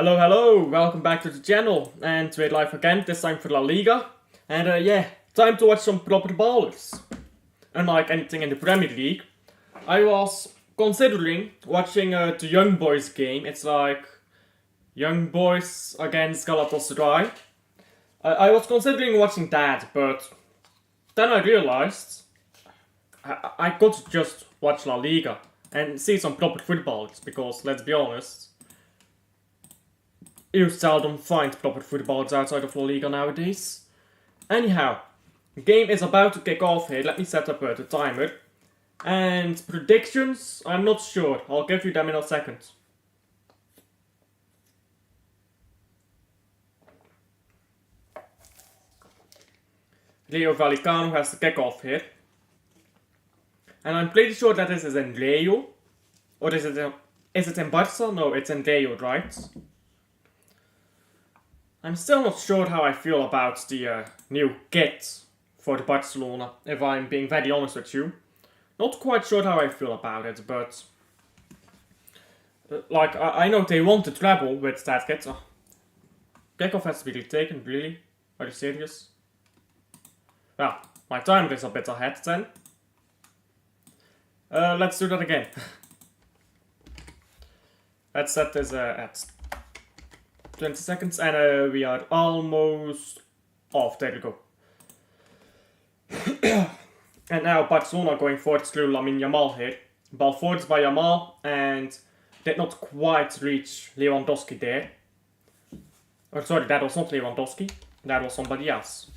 Hello, welcome back to the channel, and we're live again, this time for La Liga. And yeah, time to watch some proper ballers. Unlike anything in the Premier League, I was considering watching the Young Boys game. It's like Young Boys against Galatasaray. I was considering watching that, but then I realized I could just watch La Liga and see some proper footballers, because let's be honest, you seldom find proper footballers outside of La Liga nowadays. Anyhow, the game is about to kick off here. Let me set up the timer. And predictions, I'm not sure. I'll give you them in a second. Rayo Vallecano has the kick-off here. And I'm pretty sure that this is in Rayo. Or is it in Barca? No, it's in Rayo, right? I'm still not sure how I feel about the new kit for the Barcelona, if I'm being very honest with you. Not quite sure how I feel about it, but like, I know they want to treble with that kit. Kickoff has to be retaken, really? Are you serious? Well, my timer is a bit ahead then. Let's do that again. Let's set this at 20 seconds, and we are almost off. There we go. And now Barcelona going forward through Lamine Yamal here. Ball forwards by Yamal, and did not quite reach Lewandowski there. Oh, sorry, that was not Lewandowski. That was somebody else.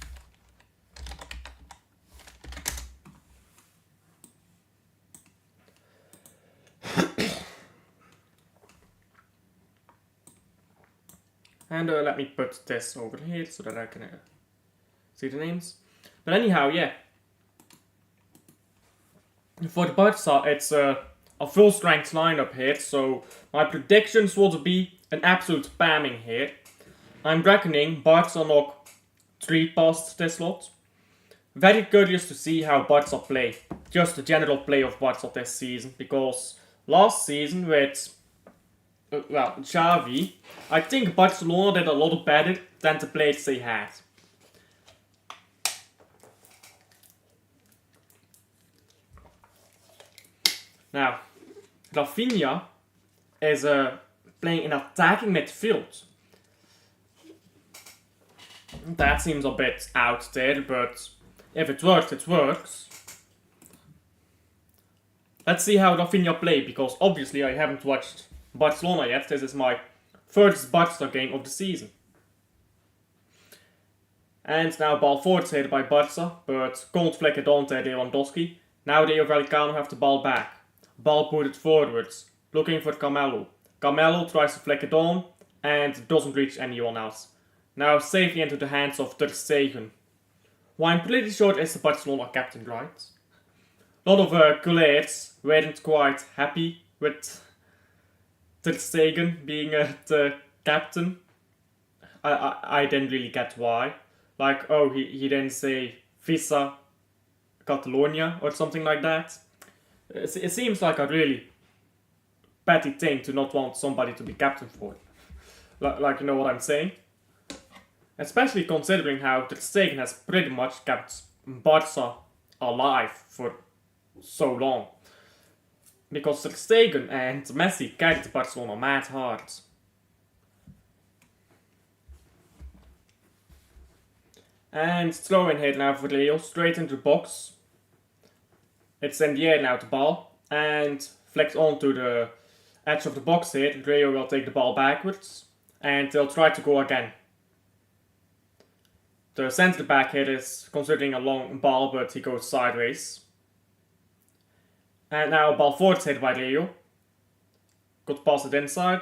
And let me put this over here so that I can see the names. But anyhow, yeah. For the Barca, it's a full strength lineup here. So my predictions would be an absolute spamming here. I'm reckoning Barca knock 3 past this lot. Very curious to see how Barca play. Just the general play of Barca this season. Because last season with Xavi, I think Barcelona did a lot better than the players they had. Now, Rafinha is playing in attacking midfield. That seems a bit out there, but if it works, it works. Let's see how Rafinha play, because obviously I haven't watched Barcelona yet. This is my first Barca game of the season. And now ball forwards here by Barca, but can't flick it on to Lewandowski. Now Rayo Vallecano have the ball back. Ball put forwards, looking for Camelo. Camelo tries to flick it on, and doesn't reach anyone else. Now safely into the hands of Ter Stegen. Who I'm pretty sure is the Barcelona captain, right? A lot of players weren't quite happy with Ter Stegen being the captain. I didn't really get why. Like, oh, he didn't say Visa Catalonia or something like that. It seems like a really petty thing to not want somebody to be captain for. Like, you know what I'm saying? Especially considering how Ter Stegen has pretty much kept Barca alive for so long. Because Ter Stegen and Messi carried Barcelona mad hard. And throw in here now for Rayo, straight into the box. It's in the air now, the ball. And flicked onto the edge of the box here. Rayo will take the ball backwards. And they'll try to go again. The centre back here is considering a long ball, but he goes sideways. And now ball forwards hit by Rayo. Could pass it inside.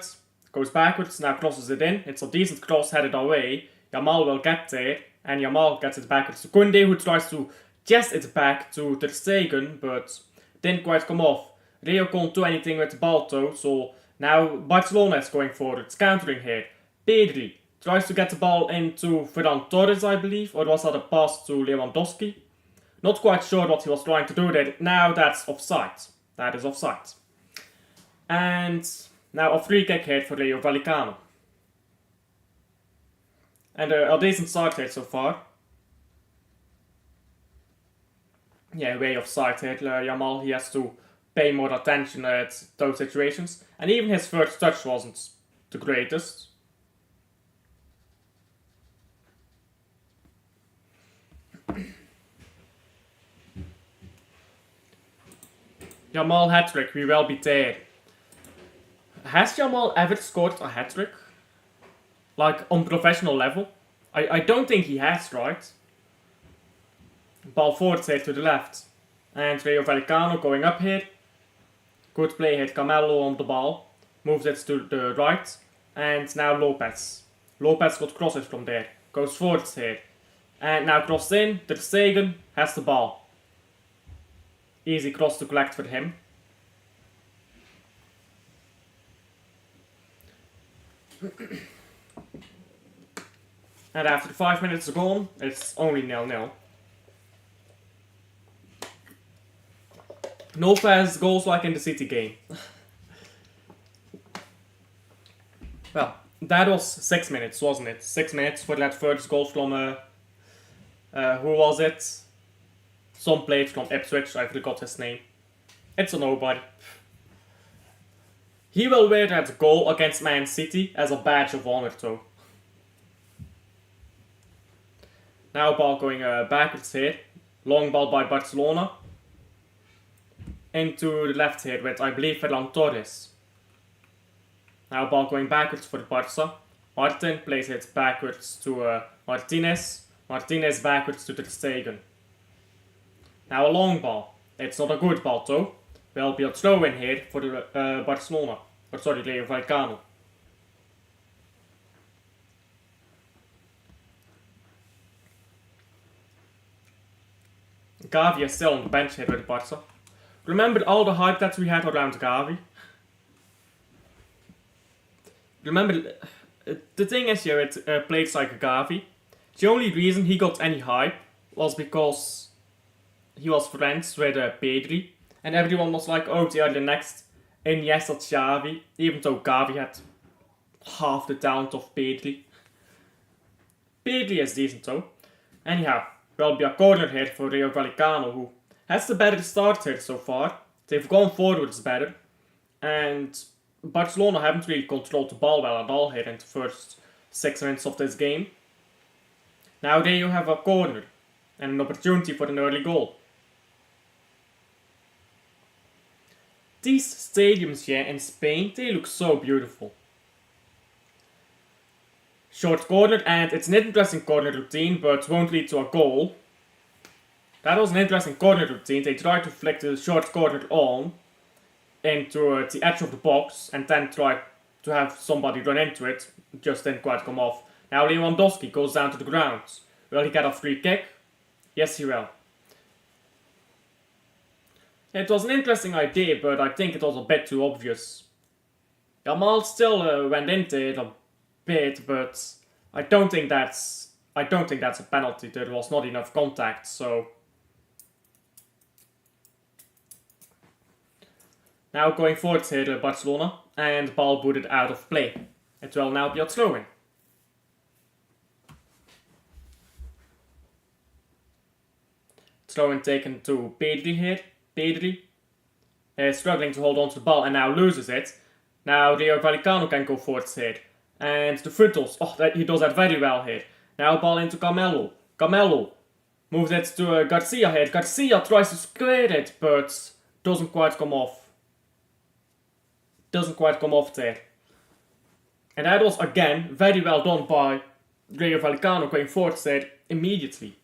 Goes backwards, now crosses it in. It's a decent cross headed away. Yamal will get there. And Yamal gets it backwards to Koundé, who tries to chest it back to Ter Stegen, but didn't quite come off. Rayo can't do anything with the ball though, so now Barcelona is going forward. It's countering here. Pedri tries to get the ball into Ferran Torres, I believe, or was that a pass to Lewandowski? Not quite sure what he was trying to do there. Now that's offside. That is offside. And now a free kick here for Rayo Vallecano. And a decent start here so far. Yeah, way of sight here. Yamal, he has to pay more attention at those situations. And even his first touch wasn't the greatest. Yamal hat-trick, we will be there. Has Yamal ever scored a hat-trick? Like, on professional level? I don't think he has, right? Ball forward here to the left. And Rayo Vallecano going up here. Good play here, Camelo on the ball. Moves it to the right. And now Lopez. Lopez got crosses from there. Goes forward here. And now crossed in. Ter Stegen has the ball. Easy cross to collect for him. And after 5 minutes gone, it's only 0-0. No fast goals like in the City game. Well, that was 6 minutes, wasn't it? 6 minutes for that first goal from, who was it? Some played from Ipswich, I forgot his name. It's a nobody. He will wear that goal against Man City as a badge of honor though. Now ball going backwards here. Long ball by Barcelona. Into the left here with, I believe, Ferran Torres. Now ball going backwards for Barca. Martin plays it backwards to Martinez. Martinez backwards to Ter Stegen. Now a long ball. It's not a good ball though. Will be a throw in here for the Barcelona. Or sorry, Rayo Vallecano. Gavi is still on the bench here with Barca. Remember all the hype that we had around Gavi? Remember, the thing is here with players like Gavi, the only reason he got any hype was because he was friends with Pedri, and everyone was like, oh, they are the next Iniesta Xavi, even though Gavi had half the talent of Pedri. Pedri is decent though. Anyhow, will be a corner here for Rayo Vallecano, who has the better start here so far. They've gone forwards better, and Barcelona haven't really controlled the ball well at all here in the first 6 minutes of this game. Now there you have a corner, and an opportunity for an early goal. These stadiums here in Spain, they look so beautiful. Short corner, and it's an interesting corner routine, but won't lead to a goal. That was an interesting corner routine. They tried to flick the short corner on into the edge of the box, and then tried to have somebody run into it. Just didn't quite come off. Now Lewandowski goes down to the ground. Will he get a free kick? Yes, he will. It was an interesting idea, but I think it was a bit too obvious. Yamal still went into it a bit, but I don't think that's a penalty. There was not enough contact, so. Now going forward here to Barcelona, and ball booted out of play. It will now be a throw-in. Throw-in taken to Pedri here. Pedri is struggling to hold on to the ball and now loses it. Now Rayo Vallecano can go forward here. And the Frittles, he does that very well here. Now ball into Camelo. Camelo moves it to Garcia here. Garcia tries to square it, but doesn't quite come off. Doesn't quite come off there. And that was again very well done by Rayo Vallecano going forward there immediately.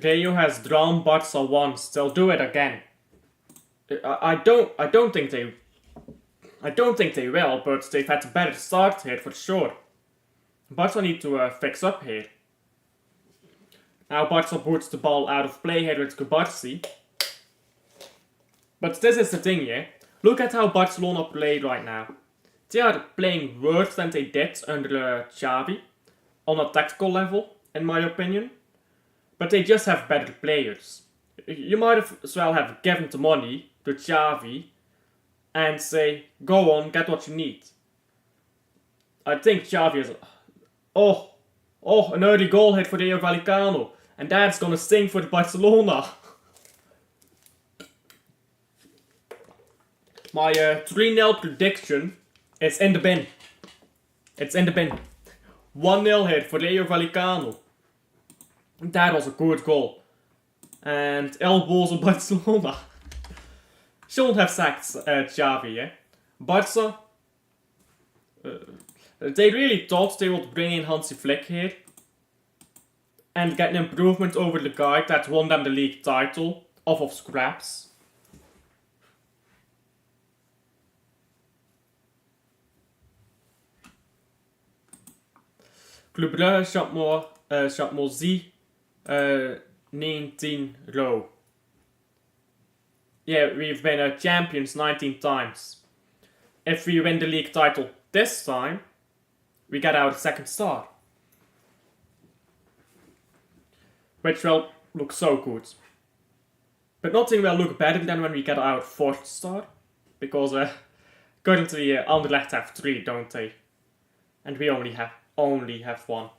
Rayo has drawn Barca once. They'll do it again. I don't think they will, but they've had a better start here for sure. Barca need to fix up here. Now Barca boots the ball out of play here with Kubarsi. But this is the thing, yeah. Look at how Barcelona play right now. They are playing worse than they did under Xavi, on a tactical level, in my opinion. But they just have better players. You might as well have given the money to Xavi and say, go on, get what you need. I think Xavi is... Oh, an early goal hit for Rayo Vallecano. And that's gonna sting for Barcelona. My 3-0 prediction is in the bin. It's in the bin. 1-0 hit for Rayo Vallecano. That was a good goal. And elbows on Barcelona. Shouldn't have sacked Xavi, eh? Barca... they really thought they would bring in Hansi Flick here. And get an improvement over the guy that won them the league title. Off of scraps. Club Brugge, Champmozy, 19 row. Yeah, we've been champions 19 times. If we win the league title this time, we get our second star. Which will look so good. But nothing will look better than when we get our fourth star. Because currently Anderlecht have 3, don't they? And we only have one.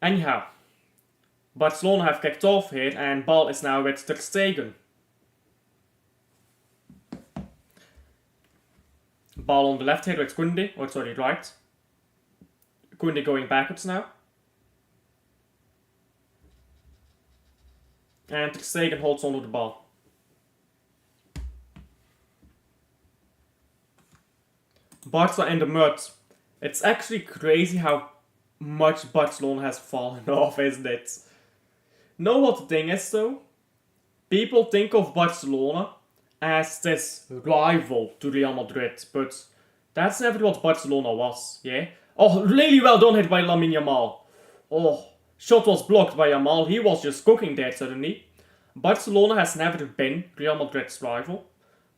Anyhow, Barcelona have kicked off here and ball is now with Ter Stegen. Ball on the left here with Koundé, or sorry, right. Koundé going backwards now. And Ter Stegen holds onto the ball. Barca in the mud. It's actually crazy how much Barcelona has fallen off, isn't it? Know what the thing is though? People think of Barcelona as this rival to Real Madrid, but that's never what Barcelona was, yeah? Oh, really well done hit by Lamine Yamal. Oh, shot was blocked by Yamal, he was just cooking there suddenly. Barcelona has never been Real Madrid's rival,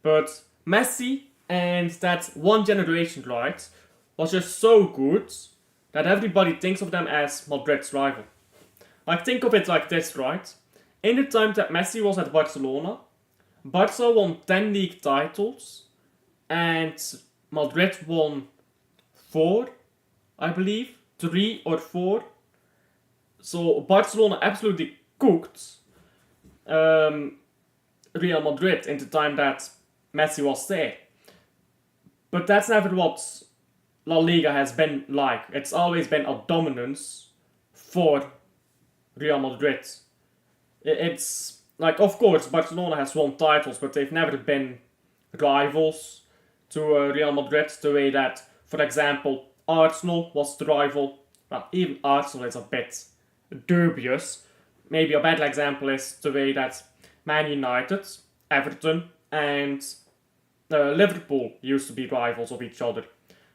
but Messi and that one generation, right, was just so good that everybody thinks of them as Madrid's rival. Like, think of it like this, right? In the time that Messi was at Barcelona, Barca won 10 league titles and Madrid won 4, I believe. 3 or 4. So Barcelona absolutely cooked Real Madrid in the time that Messi was there. But that's never what La Liga has been like. It's always been a dominance for Real Madrid. It's like, of course, Barcelona has won titles, but they've never been rivals to Real Madrid the way that, for example, Arsenal was the rival. Well, even Arsenal is a bit dubious. Maybe a better example is the way that Man United, Everton, and Liverpool used to be rivals of each other.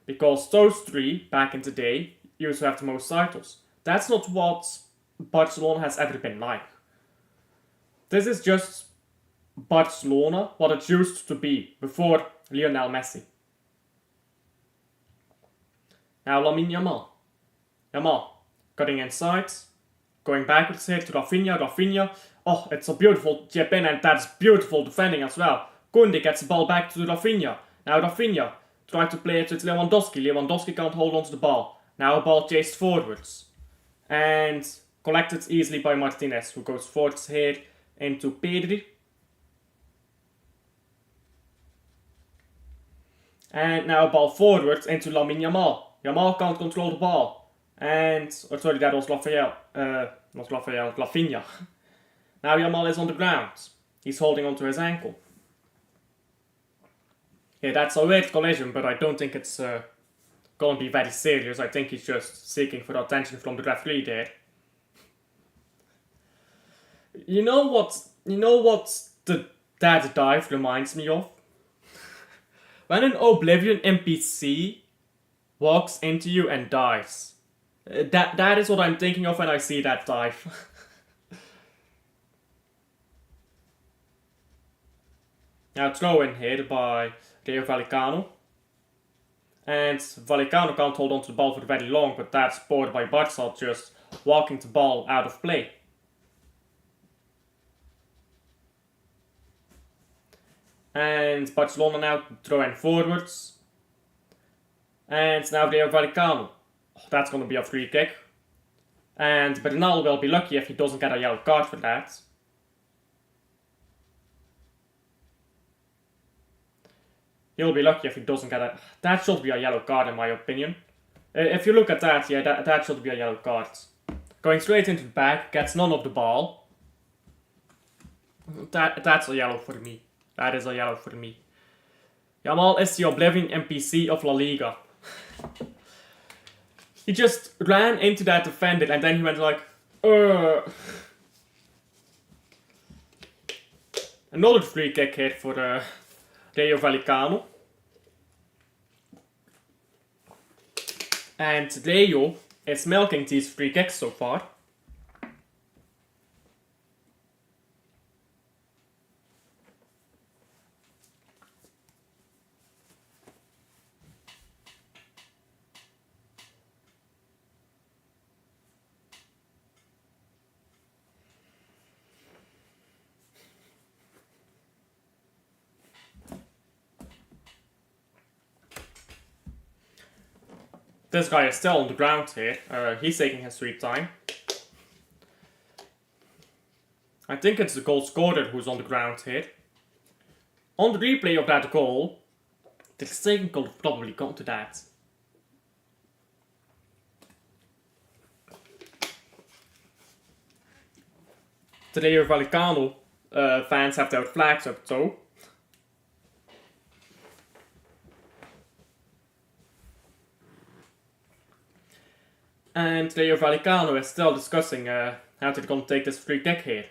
Because those 3, back in the day, used to have the most titles. That's not what Barcelona has ever been like. This is just Barcelona, what it used to be before Lionel Messi. Now Lamine Yamal. Yamal, cutting inside, going backwards here to Rafinha. Oh, it's a beautiful chip in and that's beautiful defending as well. Koundé gets the ball back to Rafinha. Now Rafinha tries to play it with Lewandowski. Lewandowski can't hold on to the ball. Now a ball chased forwards. And collected easily by Martinez, who goes forwards here into Pedri. And now a ball forwards into Lamine Yamal. Yamal can't control the ball. And, oh sorry, that was Rafinha. Now Yamal is on the ground. He's holding onto his ankle. Yeah, that's a weird collision, but I don't think it's gonna be very serious. I think he's just seeking for attention from the referee there. You know what that dive reminds me of? When an Oblivion NPC walks into you and dies. That is what I'm thinking of when I see that dive. Now throw in here by Rayo Vallecano. And Vallecano can't hold on to the ball for very long, but that's spoiled by Barca just walking the ball out of play. And Barcelona now throwing forwards. And now Rayo Vallecano. Oh, that's going to be a free kick. And Bernal will be lucky if he doesn't get a yellow card for that. He'll be lucky if he doesn't get a... That should be a yellow card in my opinion. If you look at that, yeah, that should be a yellow card. Going straight into the back, gets none of the ball. That's a yellow for me. That is a yellow for me. Yamal is the Oblivion NPC of La Liga. He just ran into that defender and then he went like, Another free kick hit for Rayo Vallecano. And Rayo is milking these free kicks so far. This guy is still on the ground here. He's taking his sweet time. I think it's the goal scorer who's on the ground here. On the replay of that goal, the second goal will probably come to that. The Rayo Vallecano fans have their flags up though. And Rayo Vallecano is still discussing how they're going to take this free kick here.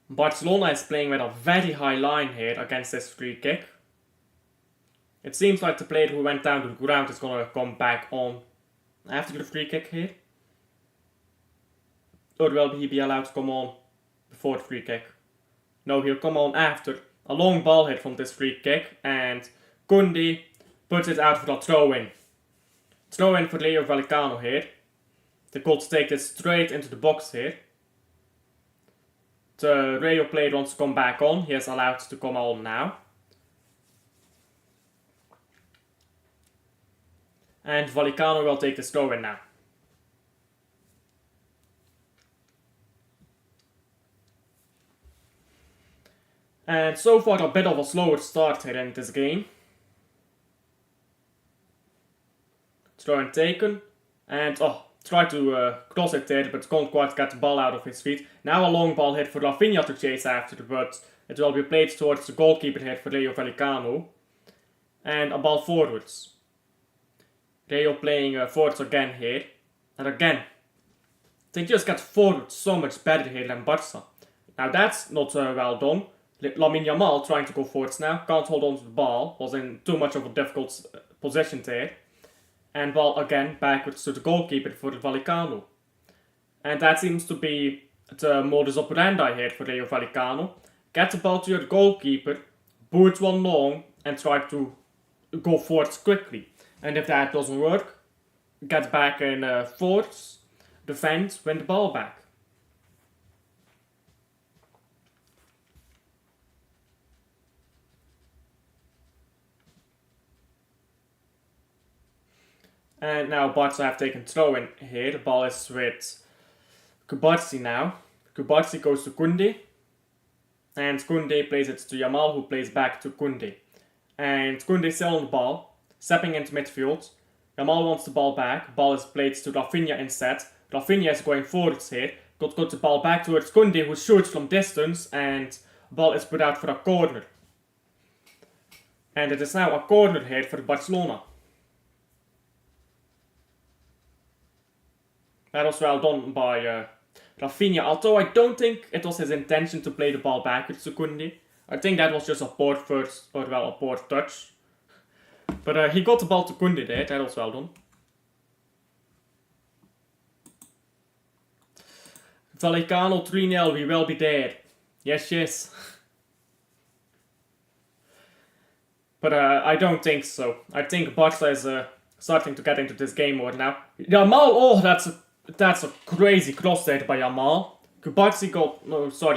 Barcelona is playing with a very high line here against this free kick. It seems like the player who went down to the ground is going to come back on after the free kick here. Or will he be allowed to come on before the free kick? No, he'll come on after. A long ball hit from this free kick and Koundé puts it out for a throw-in. Throw-in for Rayo Vallecano here. They could take this straight into the box here. The Rayo player wants to come back on. He is allowed to come on now. And Vallecano will take this throw-in now. And so far a bit of a slower start here in this game. Throw-in taken. And tried to cross it there, but can't quite get the ball out of his feet. Now a long ball hit for Rafinha to chase after, but it will be played towards the goalkeeper here for Rayo Vallecano. And a ball forwards. Rayo playing forwards again here. And again, they just get forward so much better here than Barca. Now that's not well done. Lamine Yamal trying to go forwards now. Can't hold on to the ball. Was in too much of a difficult position there. And ball again backwards to the goalkeeper for Vallecano. And that seems to be the modus operandi here for Rayo Vallecano. Get the ball to your goalkeeper, boot one long, and try to go forwards quickly. And if that doesn't work, get back in forwards, defend, win the ball back. And now Barca have taken throw-in here. The ball is with Kubarsi now. Kubarsi goes to Koundé. And Koundé plays it to Yamal, who plays back to Koundé. And Koundé still on the ball, stepping into midfield. Yamal wants the ball back. Ball is played to Rafinha instead. Rafinha is going forwards here. Got the ball back towards Koundé, who shoots from distance. And the ball is put out for a corner. And it is now a corner here for Barcelona. That was well done by Rafinha, although I don't think it was his intention to play the ball backwards to Koundé. I think that was just a poor first, or well, a poor touch. But he got the ball to Koundé there, that was well done. Vallecano 3-0, we will be there. Yes, yes. But I don't think so. I think Barca is starting to get into this game more now. Yamal, oh, that's a crazy cross there by Yamal.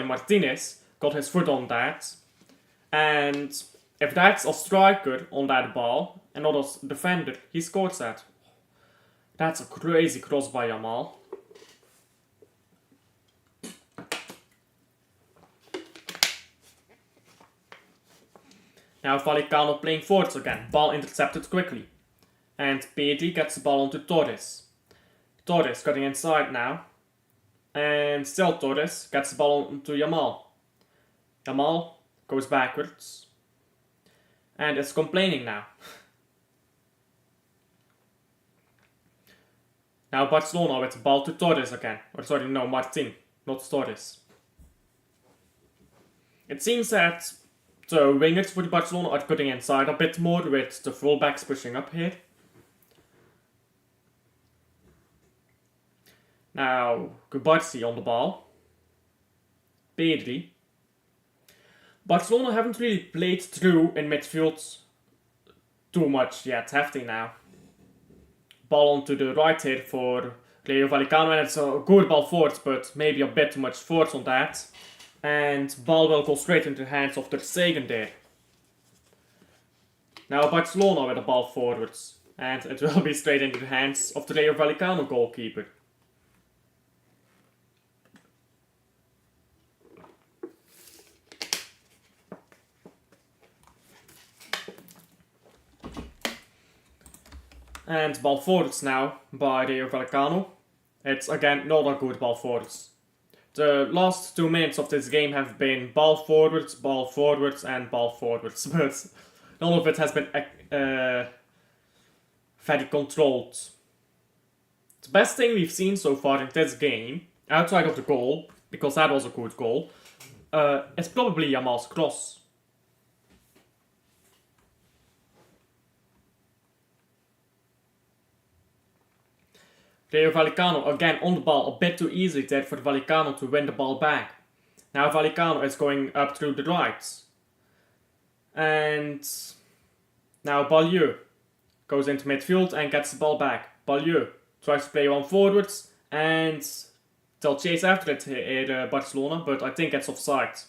Martinez got his foot on that. And if that's a striker on that ball, and not a defender, he scores that. That's a crazy cross by Yamal. Now Vallecano playing forwards again. Ball intercepted quickly. And Pedri gets the ball onto Torres. Torres cutting inside now. And still Torres gets the ball onto Yamal. Yamal goes backwards. And is complaining now. Now Barcelona with the ball to Torres again. Or sorry, no, Martin, not Torres. It seems that the wingers for the Barcelona are cutting inside a bit more with the fullbacks pushing up here. Now, Kubarsi on the ball. Pedri. Barcelona haven't really played through in midfield too much yet, have they now? Ball onto the right here for Rayo Vallecano, and it's a good ball forward, but maybe a bit too much force on that. And ball will go straight into the hands of Ter Stegen there. Now Barcelona with the ball forwards. And it will be straight into the hands of the Rayo Vallecano goalkeeper. And ball forwards now by Rayo Vallecano. It's again not a good ball forwards. The last 2 minutes of this game have been ball forwards, and ball forwards, but none of it has been very controlled. The best thing we've seen so far in this game, outside of the goal, because that was a good goal, is probably Yamal's cross. Rayo Vallecano again on the ball, a bit too easy there for Vallecano to win the ball back. Now Vallecano is going up through the right. And now Balieu goes into midfield and gets the ball back. Balieu tries to play on forwards and they'll chase after it here, Barcelona, but I think it's offside.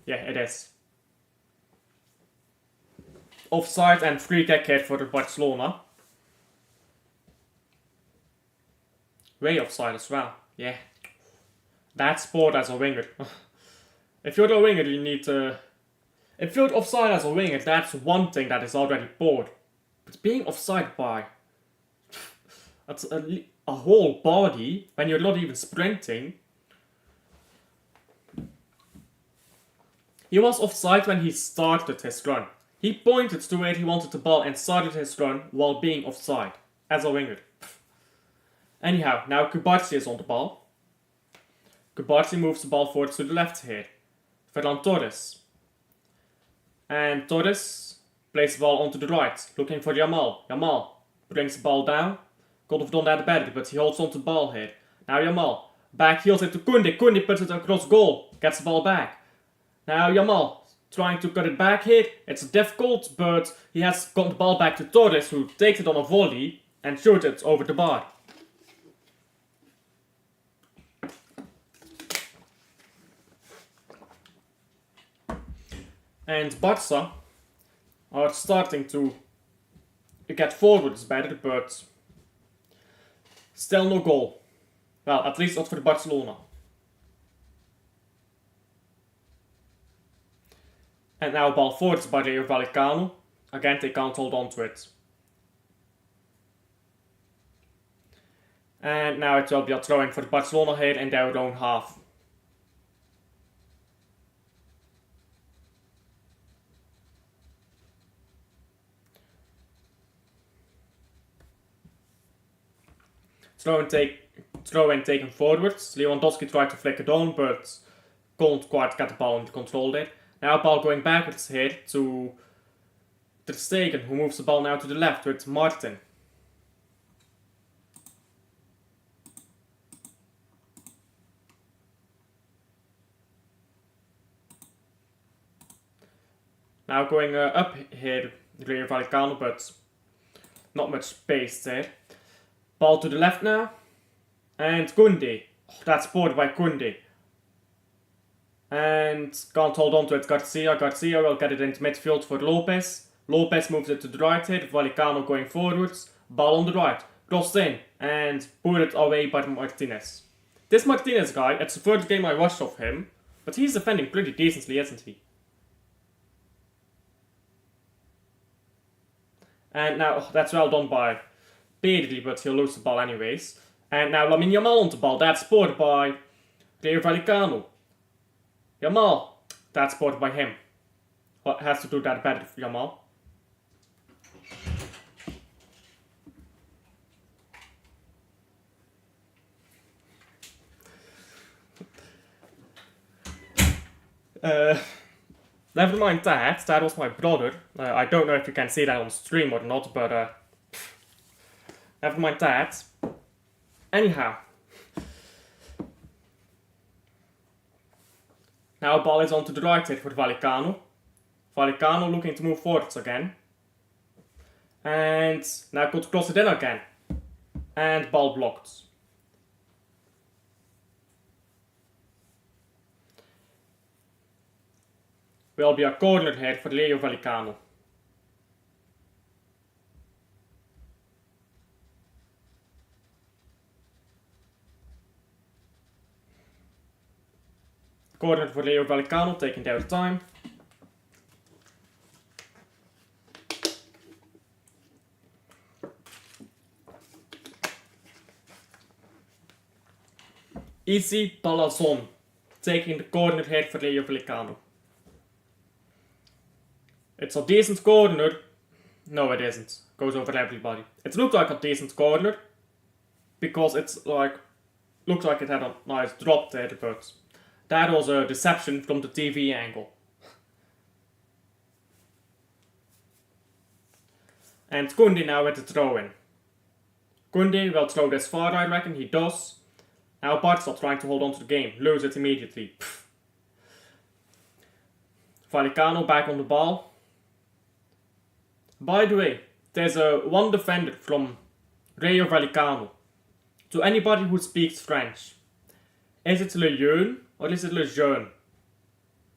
Yeah, it is. Offside and free kick here for Barcelona. Way offside as well, yeah. That's poor as a winger. If you're a winger, you need to... If you're offside as a winger, that's one thing that is already poor. But being offside by... That's a whole body, when you're not even sprinting. He was offside when he started his run. He pointed to where he wanted the ball and started his run while being offside, as a winger. Anyhow, now Kubarsi is on the ball. Kubarsi moves the ball forward to the left here. Ferran Torres. And Torres plays the ball onto the right, looking for Yamal. Yamal brings the ball down. Could have done that better, but he holds on to the ball here. Now Yamal back heels it to Koundé. Koundé puts it across goal, gets the ball back. Now Yamal trying to cut it back here. It's difficult, but he has got the ball back to Torres, who takes it on a volley and shoots it over the bar. And Barca are starting to get forwards better, but still no goal. Well, at least not for Barcelona. And now ball forwards by Rayo Vallecano. Again, they can't hold on to it. And now it will be a throw-in for Barcelona here in their own half. Throw-in taken forwards. Lewandowski tried to flick it on, but couldn't quite get the ball under control there. Now ball going backwards here to Ter Stegen, who moves the ball now to the left with Martin. Now going up here, Rayo Vallecano, but not much space there. Ball to the left now. And Koundé. Oh, that's spotted by Koundé. And can't hold on to it, Garcia. Garcia will get it into midfield for Lopez. Lopez moves it to the right here. Vallecano going forwards. Ball on the right. Crossed in. And put it away by Martinez. This Martinez guy, it's the first game I watched of him. But he's defending pretty decently, isn't he? And now, that's well done by Pedri, but he'll lose the ball anyways. And now Lamine Yamal on the ball. That's spotted by Rayo Vallecano. Yamal. That's spotted by him. Has to do that better for Yamal. Never mind that. That was my brother. I don't know if you can see that on stream or not, but never mind that. Anyhow. Now ball is on to the right side for Vallecano. Vallecano looking to move forwards again. And now could cross it in again. And ball blocked. Will be a corner here for Rayo Vallecano. Corner for Rayo Vallecano, taking their time. Easy Palazon, taking the corner here for Rayo Vallecano. It's a decent corner. No, it isn't. Goes over everybody. It looked like a decent corner. Because it's like... Looks like it had a nice drop there, but... That was a deception from the TV angle. And Koundé now with the throw-in. Koundé will throw this far, I reckon. He does. Now Barca trying to hold on to the game. Lose it immediately. Vallecano back on the ball. By the way, there's one defender from Rayo Vallecano. To anybody who speaks French. Is it Le Jeune or is it Le Jeune?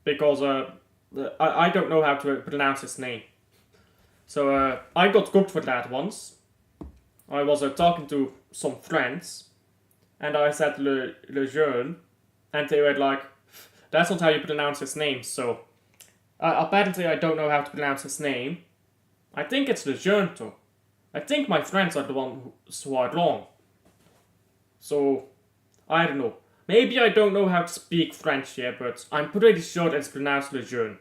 Because I don't know how to pronounce his name. So I got cooked for that once. I was talking to some friends. And I said Le Jeune. And they were like, that's not how you pronounce his name. So apparently I don't know how to pronounce his name. I think it's Le Jeune too. I think my friends are the ones who are wrong. So, I don't know. Maybe I don't know how to speak French here, but I'm pretty sure it's pronounced Le Jeune.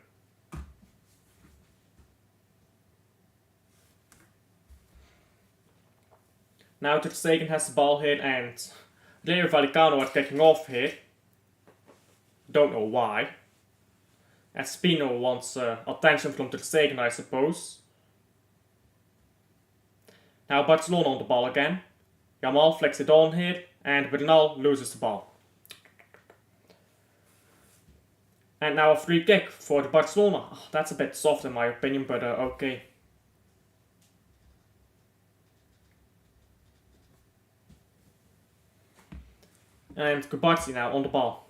Now Ter Stegen has the ball here and Rayo Vallecano are kicking off here. Don't know why. Espino wants attention from Ter Stegen, I suppose. Now Barcelona on the ball again. Yamal flicks it on here and Bernal loses the ball. And now a free kick for Barcelona. Oh, that's a bit soft in my opinion, but okay. And Kubarsi now on the ball.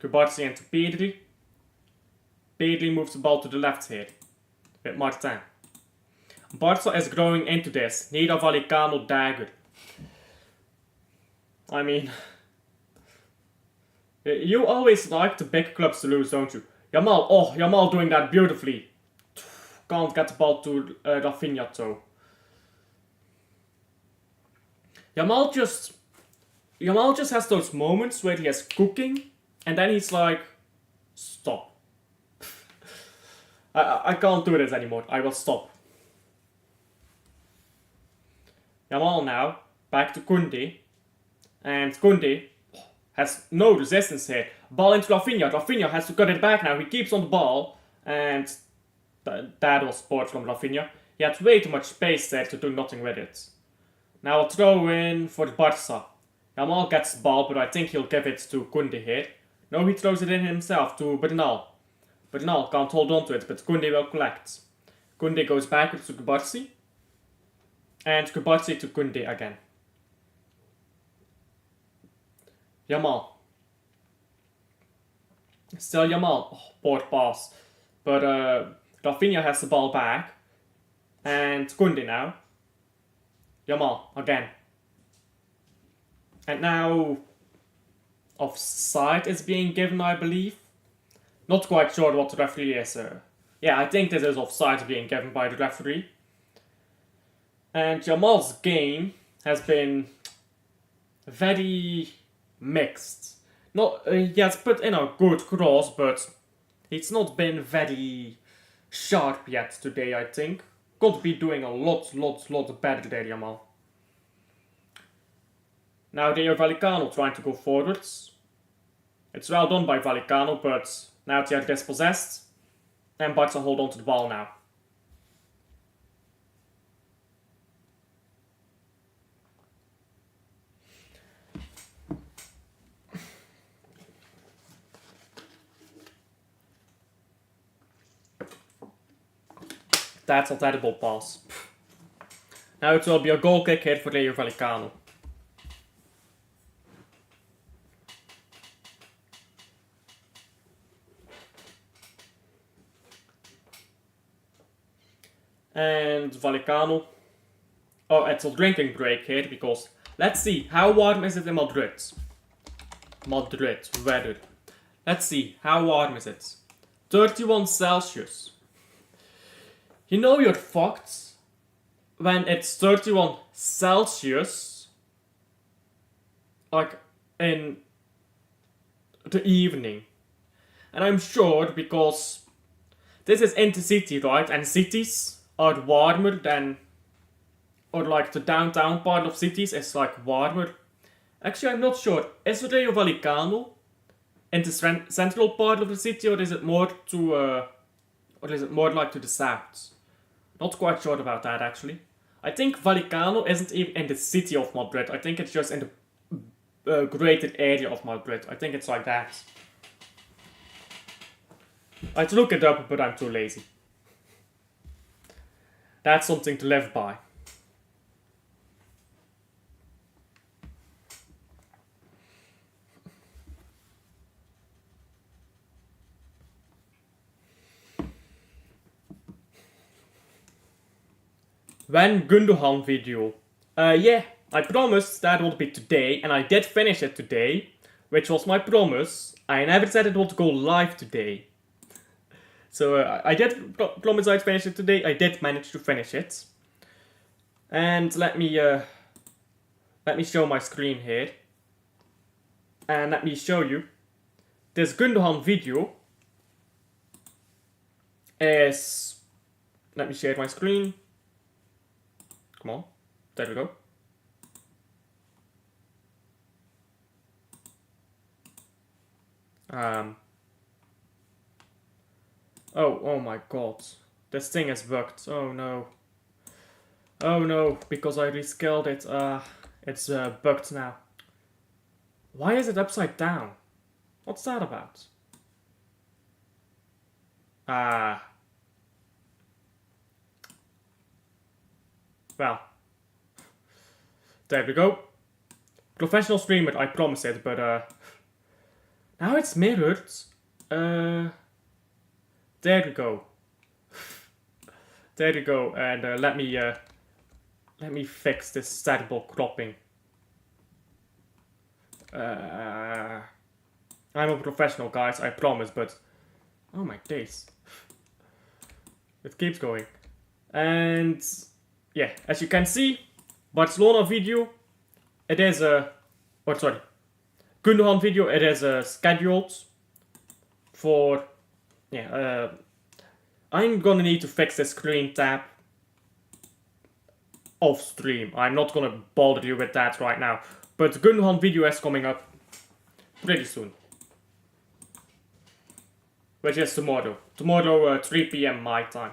Kubarsi into Pedri. Pedri moves the ball to the left here with Martin. Barca is growing into this. Need a Vallecano dagger. I mean... You always like the big clubs to lose, don't you? Yamal doing that beautifully. Can't get the ball to Rafinha though. Yamal just has those moments where he is cooking and then he's like, stop. I can't do this anymore. I will stop. Yamal now, back to Koundé. And Koundé has no resistance here. Ball into Rafinha. Rafinha has to cut it back now. He keeps on the ball. And that was sport from Rafinha. He had way too much space there to do nothing with it. Now a throw in for Barca. Yamal gets the ball, but I think he'll give it to Koundé here. No, he throws it in himself to Bernal. But now can't hold on to it, but Koundé will collect. Koundé goes backwards to Kubarsi. And Kubarsi to Koundé again. Yamal. Still Yamal. Oh, poor pass. But Rafinha has the ball back. And Koundé now. Yamal again. And now offside is being given, I believe. Not quite sure what the referee is. Yeah, I think this is offside being given by the referee. And Yamal's game has been very mixed. Not he has put in a good cross, but it's not been very sharp yet today, I think. Could be doing a lot better there, Yamal. Now they are Vallecano trying to go forwards. It's well done by Vallecano, but now they are dispossessed. And Barca hold on to the ball now. That's a terrible pass. Now it will be a goal kick here for Rayo Vallecano. And Vallecano. Oh, it's a drinking break here because let's see, how warm is it in Madrid? Madrid, weather. Let's see, how warm is it? 31 Celsius. You know you're fucked when it's 31 Celsius, like in the evening. And I'm sure because this is in the city, right? And cities are warmer than, or like the downtown part of cities is like warmer. Actually, I'm not sure. Is Rayo Vallecano in the central part of the city, or is it more to, or is it more like to the south? Not quite sure about that actually. I think Vallecano isn't even in the city of Madrid. I think it's just in the greater area of Madrid. I think it's like that. I'd look it up, but I'm too lazy. That's something to live by. When Gundogan video. Yeah, I promised that would be today, and I did finish it today, which was my promise. I never said it would go live today. So I did promise I'd finish it today. I did manage to finish it. And let me show my screen here. And let me show you. This Gundogan video is... Let me share my screen. Come on. There we go. Oh my god. This thing is bugged. Oh no. Oh no, because I reskilled it. It's bugged now. Why is it upside down? What's that about? Well. There we go. Professional streamer, I promise it, but now it's mirrored. There we go. There we go, and let me fix this terrible cropping. I'm a professional, guys, I promise, but oh my days. It keeps going. And yeah, as you can see, Barcelona video, it is Gundogan video, it is scheduled for, yeah, I'm gonna need to fix the screen tab off stream. I'm not gonna bother you with that right now, but the Gundogan video is coming up pretty soon. Which is tomorrow. Tomorrow, 3 PM my time.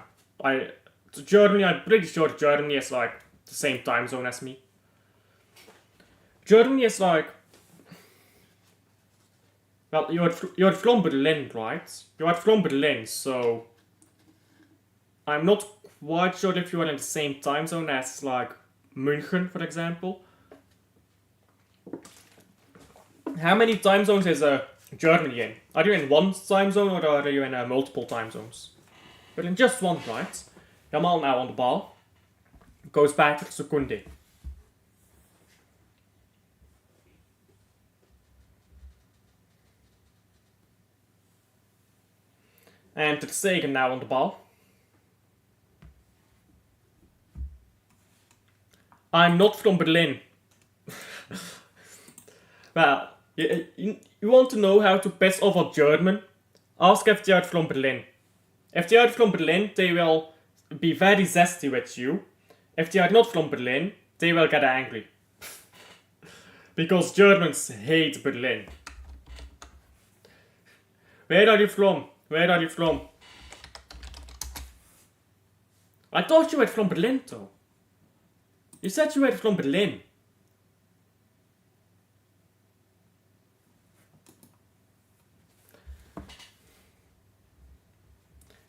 Germany, I'm pretty sure Germany is like the same time zone as me. Germany is like Well, you're from Berlin, right? You are from Berlin, so I'm not quite sure if you are in the same time zone as, like, München, for example. How many time zones is Germany in? Are you in one time zone or are you in multiple time zones? But in just one, right? Jamal now on the ball. Goes back to Kunde. And Ter Stegen now on the ball. I'm not from Berlin. Well, you want to know how to piss off a German? Ask if they are from Berlin. If they are from Berlin, they will be very zesty with you. If they are not from Berlin, they will get angry. Because Germans hate Berlin. Where are you from? Where are you from? I thought you were from Berlin, though. You said you were from Berlin.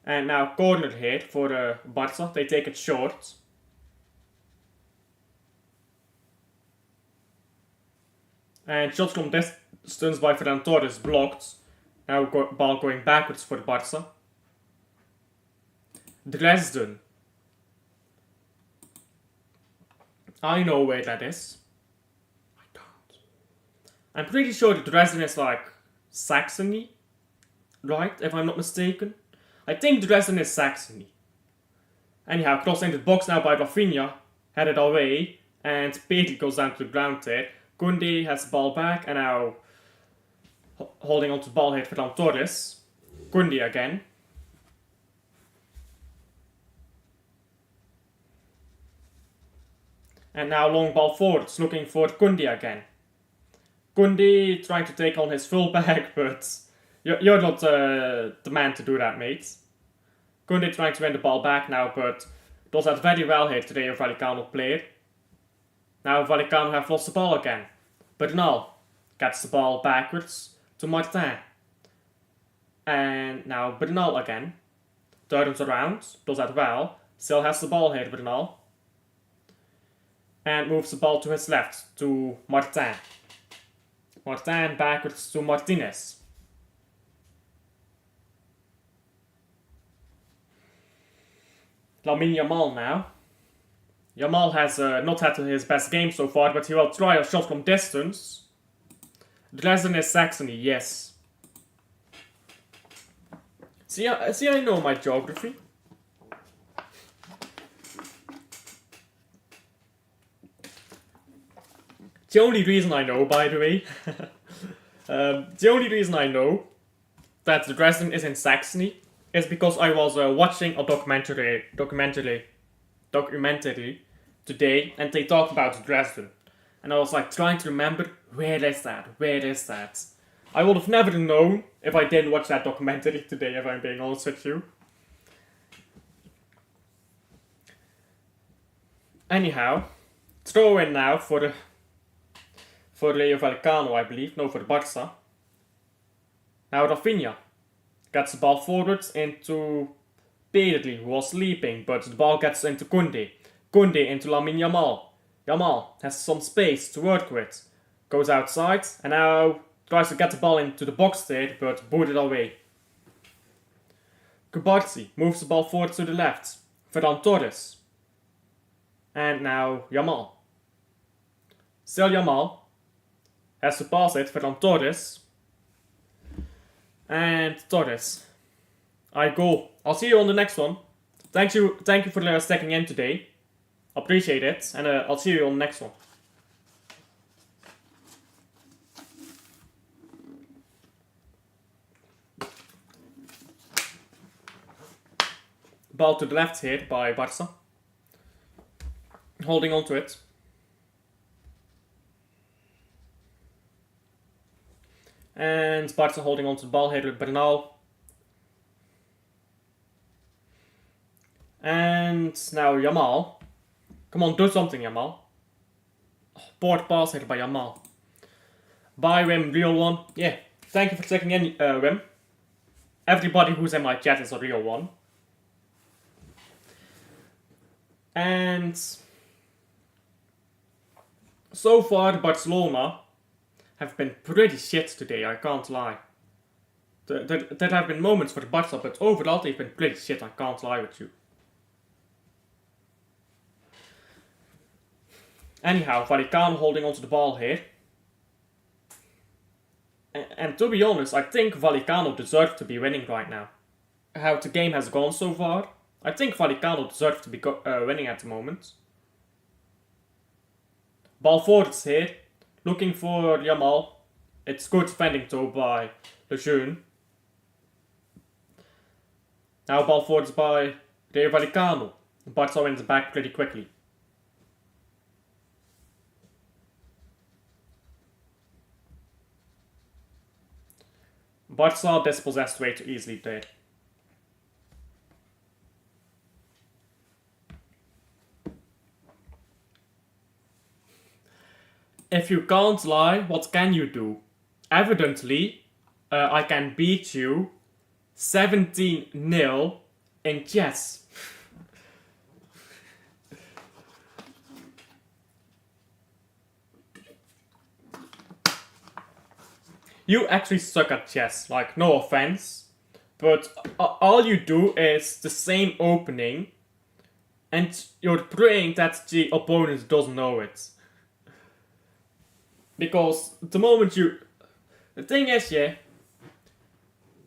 And now corner here for Barca. They take it short. And shot from distance by Ferran Torres blocked. Now ball going backwards for Barca. Dresden. I know where that is. I don't. I'm pretty sure that Dresden is like Saxony, right? If I'm not mistaken. I think Dresden is Saxony. Anyhow, cross into the box now by Rafinha. Headed away. And Petri goes down to the ground there. Kunde has the ball back and now holding on to the ball here for Ferran Torres. Kunde again. And now long ball forwards, looking for Kunde again. Kunde trying to take on his fullback, but you're not the man to do that, mate. Kunde trying to win the ball back now, but does that very well here today, a Vallecano player. Now Vallecano have lost the ball again. Bernal gets the ball backwards to Martin. And now Bernal again. Turns around, does that well. Still has the ball here, Bernal. And moves the ball to his left, to Martin. Martin backwards to Martinez. Lamine Yamal now. Yamal has not had his best game so far, but he will try a shot from distance. Dresden is Saxony, yes. See, I know my geography. The only reason I know, by the way, the only reason I know that Dresden is in Saxony is because I was watching a documentary today, and they talked about Dresden, and I was like trying to remember where is that. I would have never known if I didn't watch that documentary today, if I'm being honest with you. Anyhow, throw in now for Rayo Vallecano, I believe. No, for Barca. Now Rafinha gets the ball forwards into Pedri, who was sleeping, but the ball gets into Kunde. Kunde into Lamine Yamal. Yamal has some space to work with. Goes outside and now tries to get the ball into the box there, but booted away. Kubarsi moves the ball forward to the left. Ferran Torres. And now Yamal. Still Yamal. Has to pass it, Ferran Torres. And Torres. I go. I'll see you on the next one. Thank you for sticking in today. Appreciate it, and I'll see you on the next one. Ball to the left here by Barca. Holding on to it. And Barca holding on to the ball here with Bernal. And now Yamal. Come on, do something, Yamal. Oh, poor pass here by Yamal. By him, real one. Yeah, Thank you for checking in, Wim. Everybody who's in my chat is a real one. And so far, Barcelona have been pretty shit today, I can't lie. There have been moments for the Barca, but overall they've been pretty shit, I can't lie with you. Anyhow, Vallecano holding onto the ball here. And to be honest, I think Vallecano deserves to be winning right now. How the game has gone so far, I think Vallecano deserves to be winning at the moment. Ball forwards here, looking for Yamal. It's good defending though by Lejeune. Now ball forwards by Rayo Vallecano. Barca wins back pretty quickly. Barca dispossessed way too easily there. If you can't lie, what can you do? Evidently, I can beat you 17-0 in chess. You actually suck at chess, like, no offense. But all you do is the same opening, and you're praying that the opponent doesn't know it. Because the moment you... The thing is, yeah,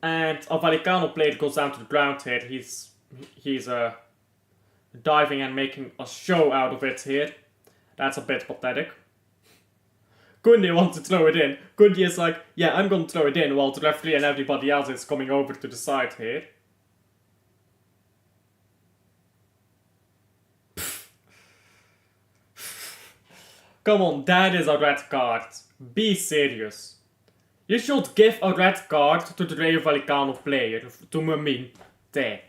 and a Vallecano player goes down to the ground here, he's diving and making a show out of it here. That's a bit pathetic. Kunde wants to throw it in. Kunde is like, yeah, I'm going to throw it in, while the referee and everybody else is coming over to the side here. Come on, that is a red card. Be serious. You should give a red card to the Rayo Vallecano player, to Mumin. There.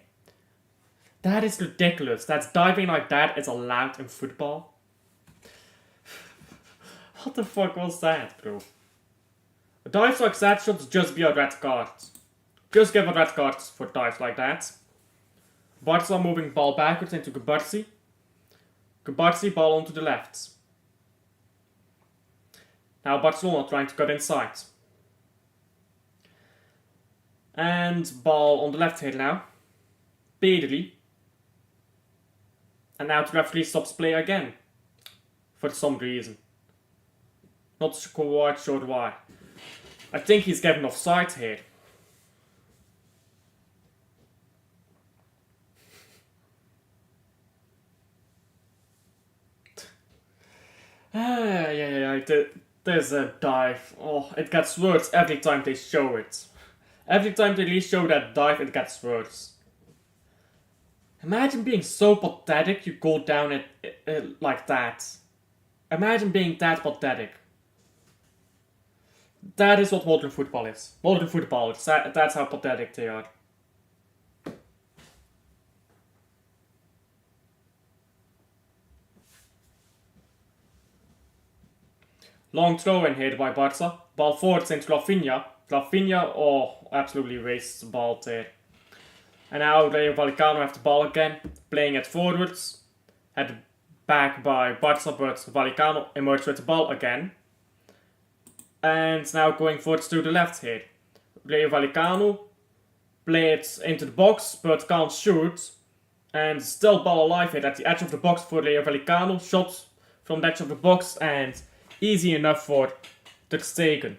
That is ridiculous. That's diving like that is allowed in football. What the fuck was that, bro? Dives like that should just be a red card. Just give a red card for dives like that. Barca moving ball backwards into Kubarsi. Kubarsi ball onto the left. Now Barcelona trying to cut inside. And ball on the left here now. Pedri. And now the referee stops play again. For some reason. Not quite sure why. I think he's getting offside here. There's a dive. Oh, it gets worse every time they show it. Every time they show that dive, it gets worse. Imagine being so pathetic you go down it like that. Imagine being that pathetic. That is what modern football is. Modern football, that's how pathetic they are. Long throw in here by Barca. Ball forwards into Rafinha. Rafinha, absolutely wastes the ball there. And now Rayo Vallecano have the ball again. Playing it forwards. Headed back by Barca, but Vallecano emerged with the ball again. And now going forwards to the left here. Rayo Vallecano played into the box, but can't shoot. And still ball alive here at the edge of the box for Rayo Vallecano. Shot from the edge of the box and easy enough for Ter Stegen.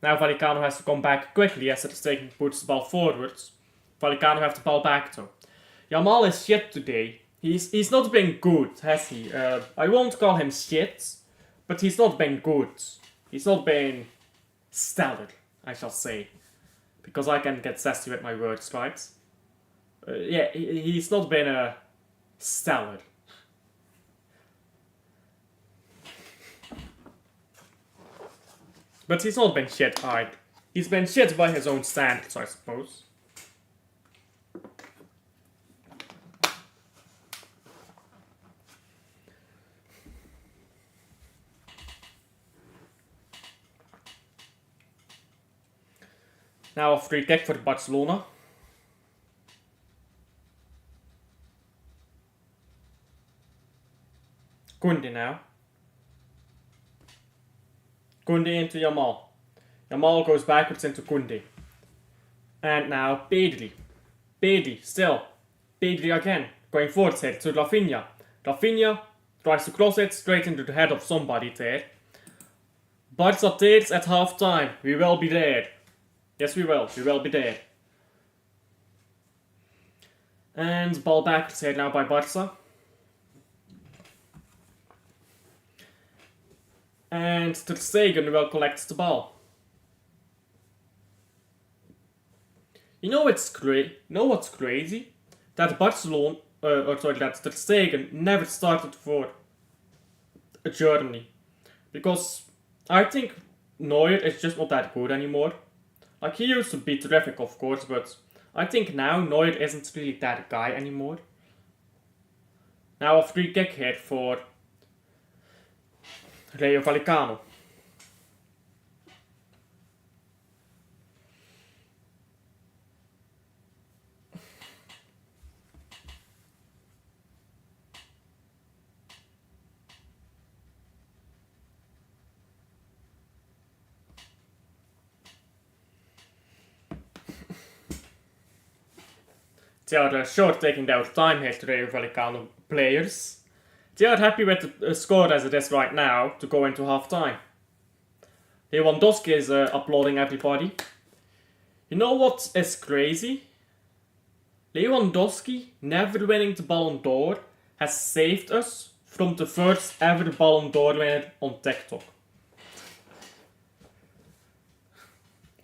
Now Vallecano has to come back quickly as Ter Stegen puts the ball forwards. Vallecano have the ball back though. Yamal is shit today. He's not been good, has he? I won't call him shit, but he's not been good. He's not been stellar, I shall say. Because I can get sassy with my words, right? Yeah, he's not been stellar. But he's not been shit either. He's been shit by his own standards, I suppose. Now a free kick for Barcelona. Koundé now. Koundé into Yamal. Yamal goes backwards into Koundé. And now Pedri. Pedri still. Pedri again. Going forwards here to Rafinha. Rafinha tries to cross it straight into the head of somebody there. Barca takes at half time. We will be there. Yes, we will. We will be there. And ball backwards here now by Barca. And Ter Stegen will collect the ball. You know what's crazy? That Barcelona, that Ter Stegen never started for Germany. Because I think Neuer is just not that good anymore. Like, he used to be terrific, of course, but I think now Neuer isn't really that guy anymore. Now a free kick here for Rayo Vallecano. They are sure taking their time here to Rayo Vallecano players. They are happy with the score as it is right now to go into half time. Lewandowski is applauding everybody. You know what is crazy? Lewandowski, never winning the Ballon d'Or, has saved us from the first ever Ballon d'Or winner on TikTok.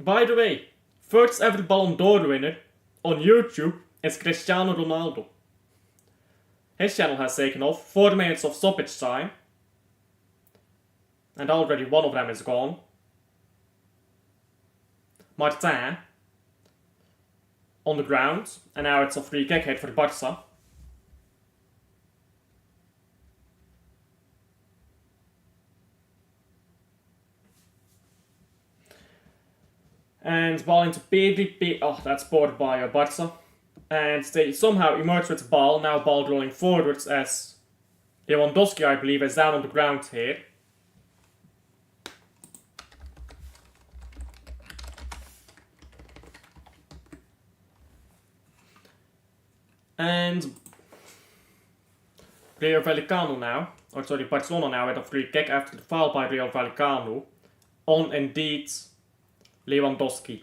By the way, first ever Ballon d'Or winner on YouTube is Cristiano Ronaldo. His channel has taken off 4 minutes of stoppage time, and already one of them is gone. Martin on the ground, and now it's a free kick hit for Barca. And ball into Pedri. Oh, that's scored by Barca. And they somehow emerge with the ball. Now ball rolling forwards as Lewandowski, I believe, is down on the ground here. And Rayo Vallecano now, Barcelona now with a free kick after the foul by Rayo Vallecano on indeed Lewandowski.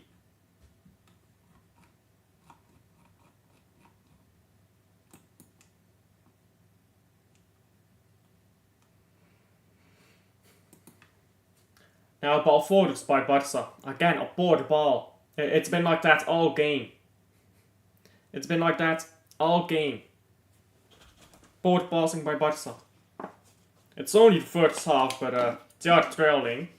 Now ball forwards by Barca. Again, a poor ball. It's been like that all game. It's been like that all game. Poor passing by Barca. It's only the first half, but they are trailing.